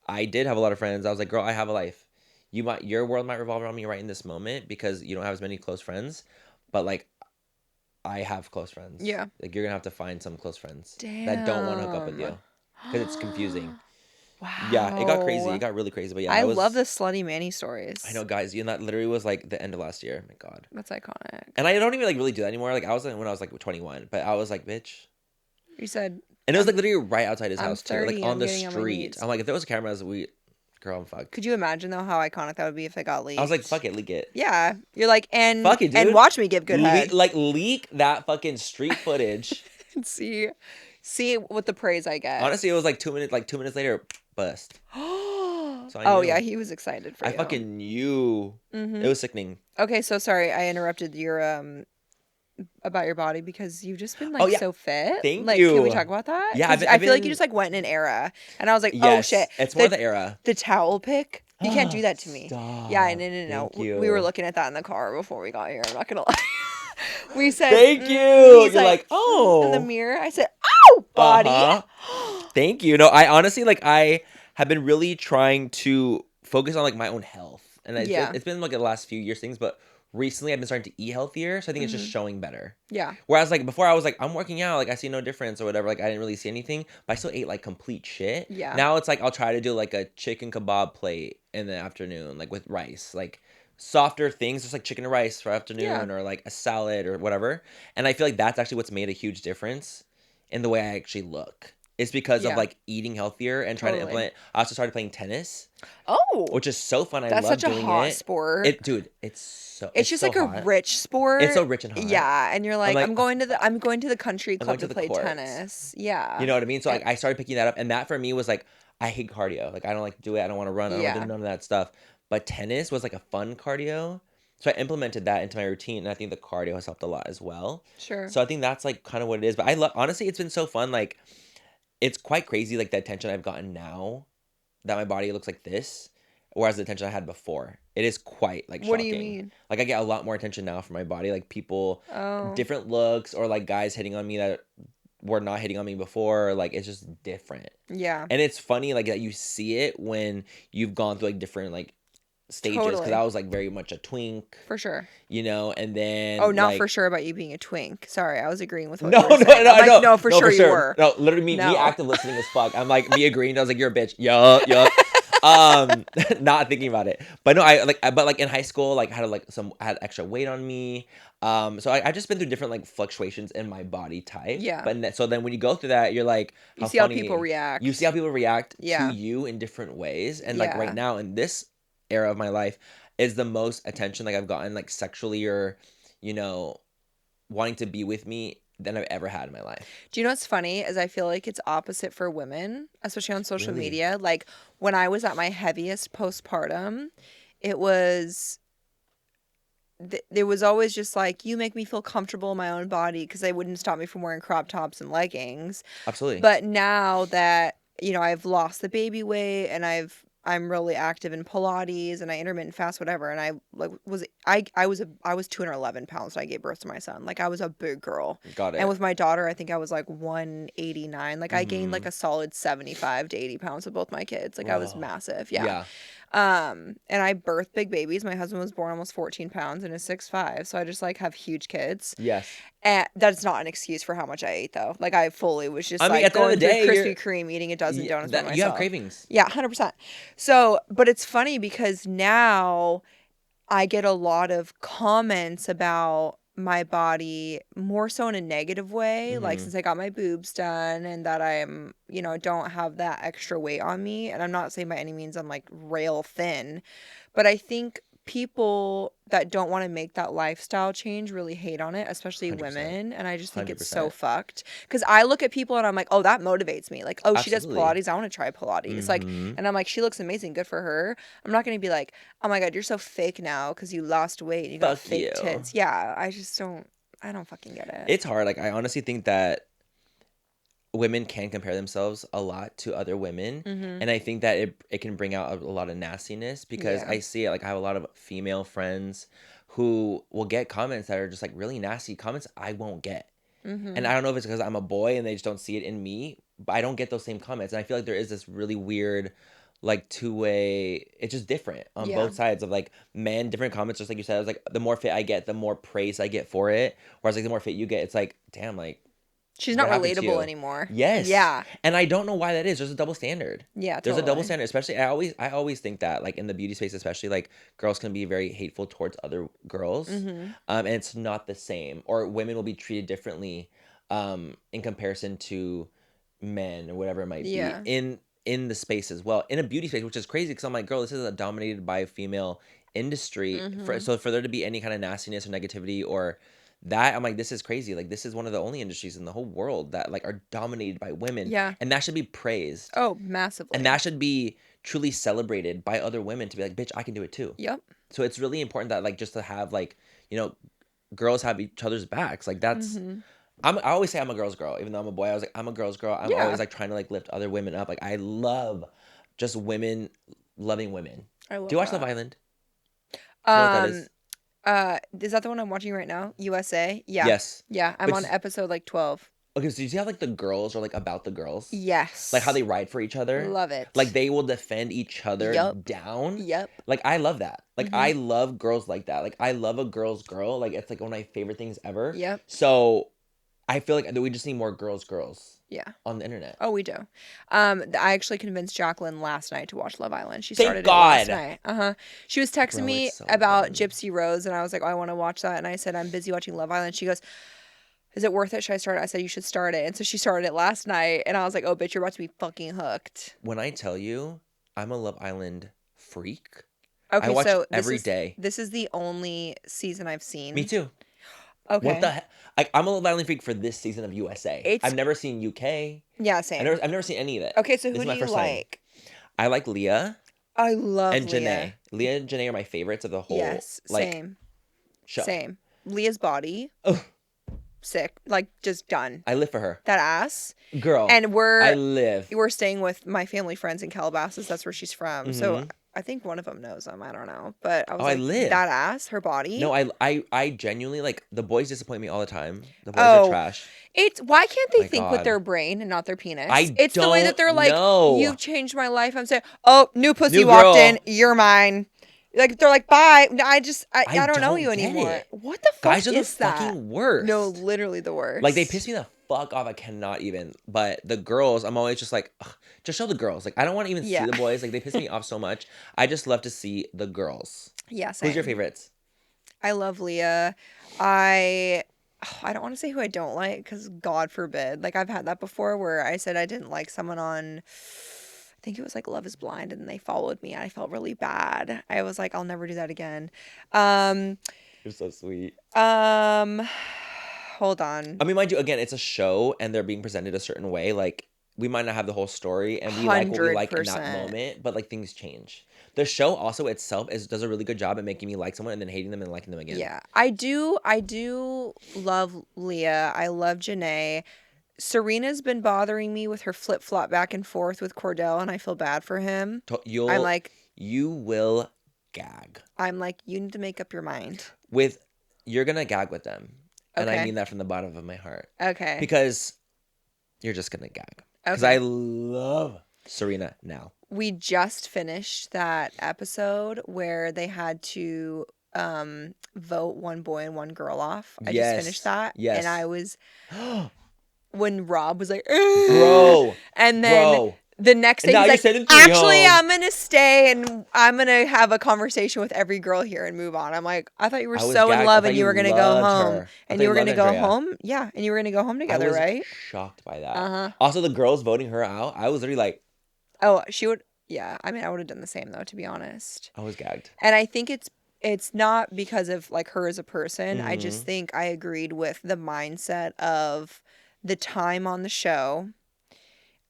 I did have a lot of friends. I was like, girl, I have a life. Your world might revolve around me right in this moment because you don't have as many close friends, but like I have close friends. Yeah. Like you're gonna have to find some close friends Damn. that don't want to hook up with you because it's confusing. Wow. Yeah, it got crazy. It got really crazy. But yeah, I love the slutty Manny stories. I know, guys. You know, that literally was like the end of last year. Oh my God. That's iconic. And I don't even like really do that anymore. Like I was when I was like 21, but I was like, bitch. You said. And it was like literally right outside his house 30, too, like on the street. I'm like, if there was cameras, girl, I'm fucked. Could you imagine though how iconic that would be if it got leaked? I was like, fuck it, leak it. Yeah, you're like, and fuck it, dude. And watch me give good head. Like leak that fucking street footage. see what the praise I get. Honestly, it was like 2 minutes. Like 2 minutes later, bust. So yeah, he was excited for you. I fucking knew. Mm-hmm. It was sickening. Okay, so sorry I interrupted your about your body because you've just been like so fit. Thank like, you. Can we talk about that? Yeah, I feel like you just like went in an era, and I was like, oh shit, it's more the era. The towel pick. You can't do that to me. Stop. Yeah, no. We were looking at that in the car before we got here. I'm not gonna lie. We said, thank you. You're like, oh. In the mirror, I said, oh, body. Thank you. No, I honestly I have been really trying to focus on like my own health, and it's been like the last few years things, but recently I've been starting to eat healthier, so I think it's just showing better. Yeah. Whereas like before I was like, I'm working out, like I see no difference or whatever, like I didn't really see anything, but I still ate like complete shit. Yeah. Now it's like I'll try to do like a chicken kebab plate in the afternoon, like with rice, like softer things, just like chicken and rice for afternoon, or like a salad or whatever. And I feel like that's actually what's made a huge difference in the way I actually look. It's because of like eating healthier and trying to implement. I also started playing tennis. Oh, which is so fun. I love doing it. That's such a hot sport. It's just so like hot. A rich sport. It's so rich and hot. Yeah, and you're like, I'm going to the country club to play tennis. Yeah, you know what I mean. So like, I started picking that up, and that for me was like, I hate cardio. Like I don't like to do it. I don't want to run. I don't want to do none of that stuff. But tennis was like a fun cardio. So I implemented that into my routine, and I think the cardio has helped a lot as well. Sure. So I think that's like kind of what it is. But honestly, it's been so fun. Like, it's quite crazy, like the attention I've gotten now that my body looks like this, whereas the attention I had before. It is quite like shocking. What do you mean? Like I get a lot more attention now from my body, like people, different looks, or like guys hitting on me that were not hitting on me before. Like it's just different. Yeah. And it's funny like that you see it when you've gone through like different like stages, because I was like very much a twink for sure, you know, and then not like, for sure about you being a twink. Sorry, I was agreeing with what you were saying. No, for sure you were. No, literally me active listening as fuck. I'm like me agreeing. I was like, you're a bitch. Yup. Not thinking about it, but no, but like in high school, like had extra weight on me. So I've just been through different like fluctuations in my body type. Yeah. But so then when you go through that, you're like, you see how people react. You see how people react to you in different ways, and like right now in this era of my life is the most attention like I've gotten like sexually or, you know, wanting to be with me than I've ever had in my life. Do you know what's funny is I feel like it's opposite for women, especially on social media. Like when I was at my heaviest postpartum, it was there was always just like, you make me feel comfortable in my own body, because they wouldn't stop me from wearing crop tops and leggings. Absolutely. But now that, you know, I've lost the baby weight and I'm really active in Pilates and I intermittent fast, whatever. And I was 211 pounds when I gave birth to my son. Like I was a big girl. Got it. And with my daughter, I think I was like 189. Like I gained like a solid 75 to 80 pounds with both my kids. Like I was massive. Yeah. And I birthed big babies. My husband was born almost 14 pounds and is 6'5". So I just like have huge kids. Yes. And that's not an excuse for how much I ate though. Like I fully was just like going through Krispy Kreme, eating a dozen donuts by myself. You have cravings. Yeah, 100%. So, but it's funny because now I get a lot of comments about my body more so in a negative way, like since I got my boobs done and that I'm, you know, don't have that extra weight on me. And I'm not saying by any means I'm like rail thin, but I think people that don't want to make that lifestyle change really hate on it, especially 100%. Women. And I just think 100%. It's so fucked. Because I look at people and I'm like, oh, that motivates me. Like, oh, absolutely. She does Pilates. I want to try Pilates. Like, and I'm like, she looks amazing. Good for her. I'm not going to be like, oh my God, you're so fake now because you lost weight and you got fake tits. Yeah, I don't fucking get it. It's hard. Like, I honestly think that women can compare themselves a lot to other women, and I think that it can bring out a lot of nastiness because I see it. Like, I have a lot of female friends who will get comments that are just like really nasty comments I won't get. And I don't know if it's because I'm a boy and they just don't see it in me, but I don't get those same comments. And I feel like there is this really weird, like, two-way, it's just different on both sides of, like, men, different comments, just like you said. It's like, the more fit I get, the more praise I get for it. Whereas, like, the more fit you get, it's like, damn, like, she's not relatable anymore. Yes. Yeah. And I don't know why that is. There's a double standard. Yeah, There's a double standard. Especially, I always think that, like, in the beauty space, especially, like, girls can be very hateful towards other girls. And it's not the same. Or women will be treated differently in comparison to men or whatever it might be in the space as well. In a beauty space, which is crazy because I'm like, girl, this is a dominated by a female industry. So for there to be any kind of nastiness or negativity or that, I'm like, this is crazy. Like, this is one of the only industries in the whole world that, like, are dominated by women. Yeah. And that should be praised. Oh, massively. And that should be truly celebrated by other women to be like, bitch, I can do it too. Yep. So it's really important that, like, just to have, like, you know, girls have each other's backs. Like, that's I always say I'm a girl's girl. Even though I'm a boy, I was like, I'm a girl's girl. I'm always, like, trying to, like, lift other women up. Like, I love just women loving women. Do you watch Love Island? Do you know what that is? Is that the one I'm watching right now? USA? Yeah. Yes. Yeah, I'm on episode, like, 12. Okay, so do you see how, like, the girls are, like, about the girls? Yes. Like, how they ride for each other? Love it. Like, they will defend each other down? Yep. Like, I love that. Like, I love girls like that. Like, I love a girl's girl. Like, it's, like, one of my favorite things ever. Yep. So, I feel like we just need more girls. Yeah. On the internet. Oh, we do. I actually convinced Jacqueline last night to watch Love Island. She started it last night. She was texting me about Gypsy Rose, and I was like, oh, I want to watch that. And I said, I'm busy watching Love Island. She goes, is it worth it? Should I start it? I said, you should start it. And so she started it last night, and I was like, oh, bitch, you're about to be fucking hooked. When I tell you, I'm a Love Island freak. Okay, I watch every day. This is the only season I've seen. Me too. Okay. What the heck? Like, I'm a Love Island freak for this season of USA. I've never seen UK. Yeah, same. I've never seen any of it. Okay, so who do you like? I like Leah. I love and Leah. Janae. Leah and Janae are my favorites of the whole. Yes, like, same. Show. Same. Leah's body. Ugh. Sick. Like, just done. I live for her. That ass. Girl. And I live. We're staying with my family friends in Calabasas. That's where she's from. So I think one of them knows them. I don't know. But I was like, I live. That ass, her body. No, I genuinely, like, the boys disappoint me all the time. The boys are trash. Why can't they think with their brain and not their penis? It's the way that they're like, you've changed my life. I'm saying, oh, new pussy walked in. You're mine. Like, they're like, bye. I don't know you anymore. What the fuck Guys are is that? Fucking worst. No, literally the worst. Like, they piss me the fuck off. I cannot even. But the girls, I'm always just like, ugh, just show the girls. Like, I don't want to even see the boys. Like, they piss me off so much. I just love to see the girls. Yeah, same. Who's your favorites? I love Leah. I don't want to say who I don't like because God forbid. Like, I've had that before where I said I didn't like someone on, I think it was like Love is Blind, and they followed me and I felt really bad. I was like, I'll never do that again. You're so sweet. Hold on. I mean, mind you, again, it's a show and they're being presented a certain way. Like, we might not have the whole story and we like what we like in that moment, but, like, things change. The show also itself does a really good job at making me like someone and then hating them and liking them again. Yeah, I do love Leah. I love Janae. Serena's been bothering me with her flip-flop back and forth with Cordell, and I feel bad for him. You will gag. I'm like, you need to make up your mind. You're going to gag with them. And I mean that from the bottom of my heart. Okay. Because you're just going to gag. Because I love Serena now. We just finished that episode where they had to vote one boy and one girl off. I just finished that. Yes. And I was... when Rob was like, bro. And then the next day he's like, actually, I'm going to stay and I'm going to have a conversation with every girl here and move on. I'm like, I thought you were so in love and you were going to go home. And you were going to go home. Yeah. And you were going to go home together, right? I was shocked by that. Also, the girls voting her out, I was literally like. Oh, she would. Yeah. I mean, I would have done the same though, to be honest. I was gagged. And I think it's not because of like her as a person. I just think I agreed with the mindset of the time on the show,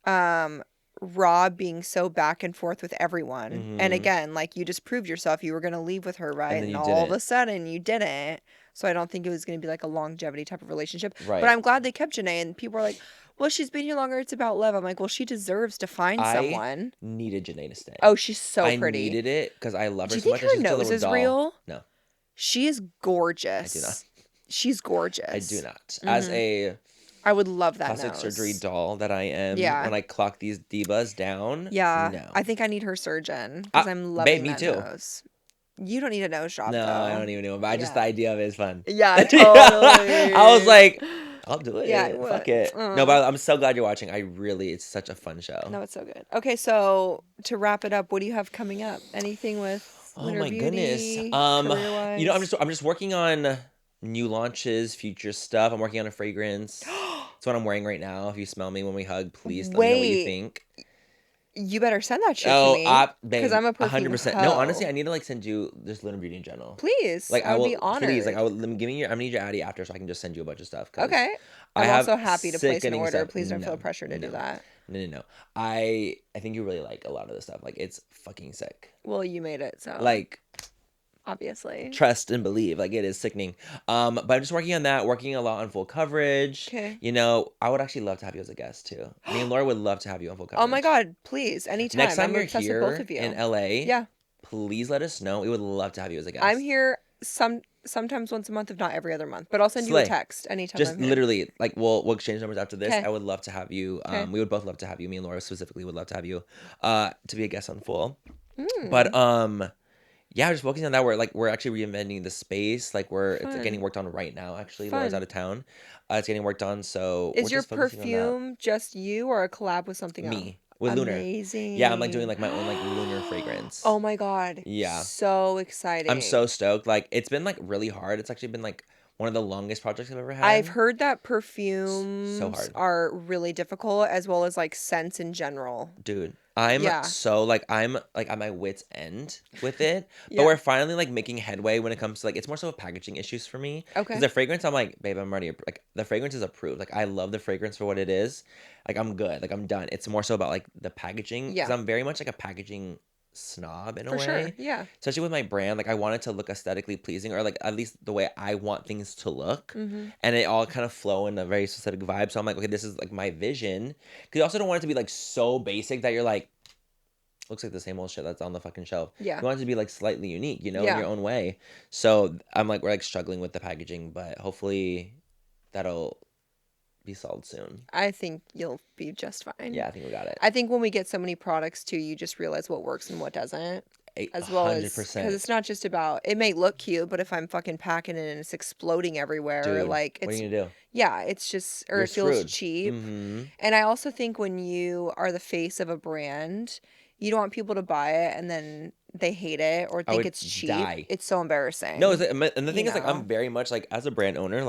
Rob being so back and forth with everyone. And again, like, you just proved yourself. You were going to leave with her, right? And all of a sudden you didn't. So I don't think it was going to be like a longevity type of relationship. Right. But I'm glad they kept Janae, and people are like, well, she's been here longer. It's about love. I'm like, well, she deserves to find someone. I needed Janae to stay. Oh, she's so pretty. I needed it because I love her so much. Do you think her nose is real? No. She is gorgeous. I do not. She's gorgeous. I do not. As a I would love that plastic nose. surgery doll that I am. When I clock these divas down. Yeah. No. I think I need her surgeon because I'm loving that too. nose. You don't need a nose job, No, though. I don't even know. But just the idea of it is fun. Yeah, totally. I was like, I'll do it. Yeah, fuck it. No, but I'm so glad you're watching. It's such a fun show. No, it's so good. Okay, so to wrap it up, what do you have coming up? Anything with Lunar Beauty? Goodness. I'm just working on new launches, future stuff. I'm working on a fragrance. It's what I'm wearing right now. If you smell me when we hug, please let me know what you think. You better send that shit to me. Because I'm a perfume 100%. No, honestly, I need to send you this Lunar Beauty in general. Please. I would be honored. Please, I'm gonna need your Addy after so I can just send you a bunch of stuff. Okay. I'm also happy to place an order. Please don't feel pressure to do that. No. I think you really like a lot of this stuff. It's fucking sick. Well, you made it, so. Obviously. Trust and believe. It is sickening. But I'm just working on that, working a lot on full coverage. Okay. I would actually love to have you as a guest too. Me and Laura would love to have you on full coverage. Oh my God, please. Anytime. Next time I'm you're obsessed here with both of you. in LA, yeah, please let us know. We would love to have you as a guest. I'm here sometimes once a month, if not every other month. But I'll send you a text anytime. Just literally, we'll exchange numbers after this. Okay. I would love to have you. We would both love to have you. Me and Laura specifically would love to have you to be a guest on Full. But yeah, just focusing on that. We're actually reinventing the space. It's getting worked on right now. Actually, Laura's out of town. It's getting worked on. So is your perfume just you or a collab with something else? Me. With Lunar. Amazing. Yeah, I'm doing my own Lunar fragrance. Oh my God. Yeah. So exciting. I'm so stoked. It's been really hard. It's actually been one of the longest projects I've ever had. I've heard that perfumes so hard. are really difficult as well as scents in general. Dude, I'm so I'm at my wit's end with it. But we're finally making headway when it comes to it's more so packaging issues for me. Okay. Because the fragrance, I'm babe, I'm ready. The fragrance is approved. I love the fragrance for what it is. I'm good. I'm done. It's more so about the packaging. Yeah. Because I'm very much a packaging snob in a way. For sure, yeah. Especially with my brand, I want it to look aesthetically pleasing, or at least the way I want things to look, and it all kind of flow in a very specific vibe. So I'm okay, this is my vision. Because you also don't want it to be so basic that you're looks like the same old shit that's on the fucking shelf. Yeah. You want it to be slightly unique, in your own way. So I'm we're struggling with the packaging, but hopefully that'll be solved soon. I think you'll be just fine. Yeah, I think we got it. I think when we get so many products too, you just realize what works and what doesn't. As well 100%. As because it's not just about it may look cute, but if I'm fucking packing it and it's exploding everywhere, dude, it's what are you gonna do? Yeah, it's just or You're it feels screwed. cheap. And I also think when you are the face of a brand, you don't want people to buy it and then they hate it or think it's cheap. It's so embarrassing. No, and the thing is I'm very much as a brand owner,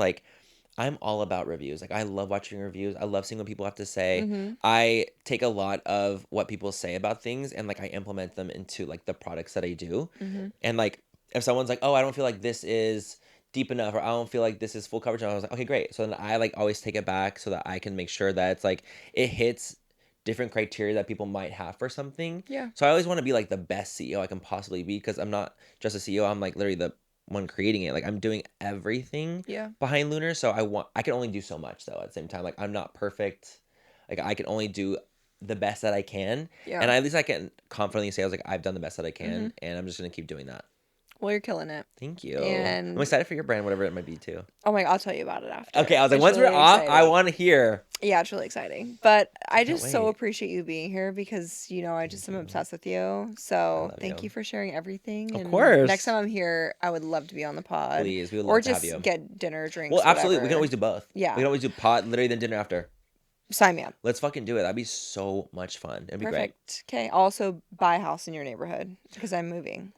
I'm all about reviews. I love watching reviews. I love seeing what people have to say. I take a lot of what people say about things and I implement them into the products that I do. And if someone's oh, I don't feel this is deep enough, or I don't feel this is full coverage, and I was okay, great. So then I always take it back so that I can make sure that it's it hits different criteria that people might have for something. Yeah. So I always want to be the best CEO I can possibly be, because I'm not just a CEO. I'm literally the one creating it. I'm doing everything behind Lunar. So I can only do so much though at the same time. I'm not perfect. I can only do the best that I can. Yeah. And at least I can confidently say I've done the best that I can, and I'm just gonna keep doing that. Well, you're killing it. Thank you. And I'm excited for your brand, whatever it might be too. Oh my God, I'll tell you about it after. Okay, I was once we're off, I want to hear. Yeah, it's really exciting. But I just so appreciate you being here because, I just am obsessed with you. So thank you for sharing everything. Of course. Next time I'm here, I would love to be on the pod. Please, we would love to have you. Or just get dinner, drinks, Well, absolutely. We can always do both. Yeah. We can always do pod, literally, then dinner after. Sign me up. Let's fucking do it. That'd be so much fun. It'd be great. Okay. Also, buy a house in your neighborhood because I'm moving.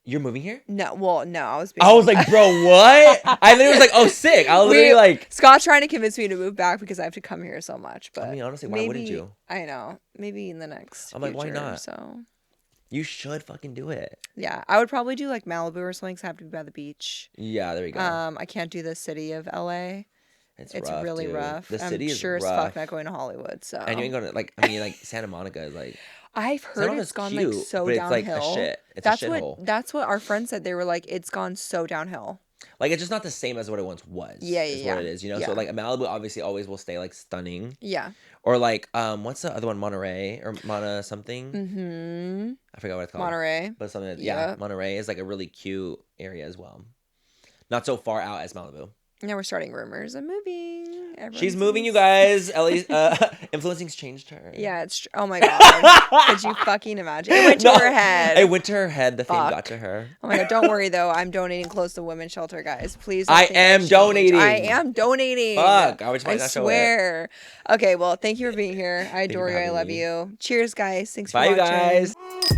You're moving here? No, well, no, I was bro, what? I literally was oh, sick. I was literally Scott's trying to convince me to move back because I have to come here so much. But honestly, why wouldn't you? I know. Maybe in the next I'm future, why not? So you should fucking do it. Yeah, I would probably do Malibu or something because I have to be by the beach. Yeah, there you go. I can't do the city of LA. It's rough, really dude. rough. The city is sure rough. as fuck not going to Hollywood. So and you ain't going to Santa Monica is I've heard it's gone cute, so but downhill. It's a shithole. That's what our friends said. They were it's gone so downhill. Like, it's just not the same as what it once was. Yeah, is what it is, you know? So, like, Malibu obviously always will stay, like, stunning. Yeah. Or, like, what's the other one? Monterey? Or Mana something? Mm-hmm. I forgot what it's called. Monterey. But something, yeah, Monterey is, like, a really cute area as well. Not so far out as Malibu. Now we're starting rumors of moving. She's moving, you guys. Ellie's influencing's changed her. Yeah, it's oh my god. Could you fucking imagine? It went to her head. It went to her head. The fame got to her. Oh my god, don't worry though. I'm donating clothes to women's shelter, guys. Please. I am donating. I am donating. Fuck. I swear. Okay, well, thank you for being here. I adore you. I love you. Cheers, guys. Thanks for watching. Bye, you guys.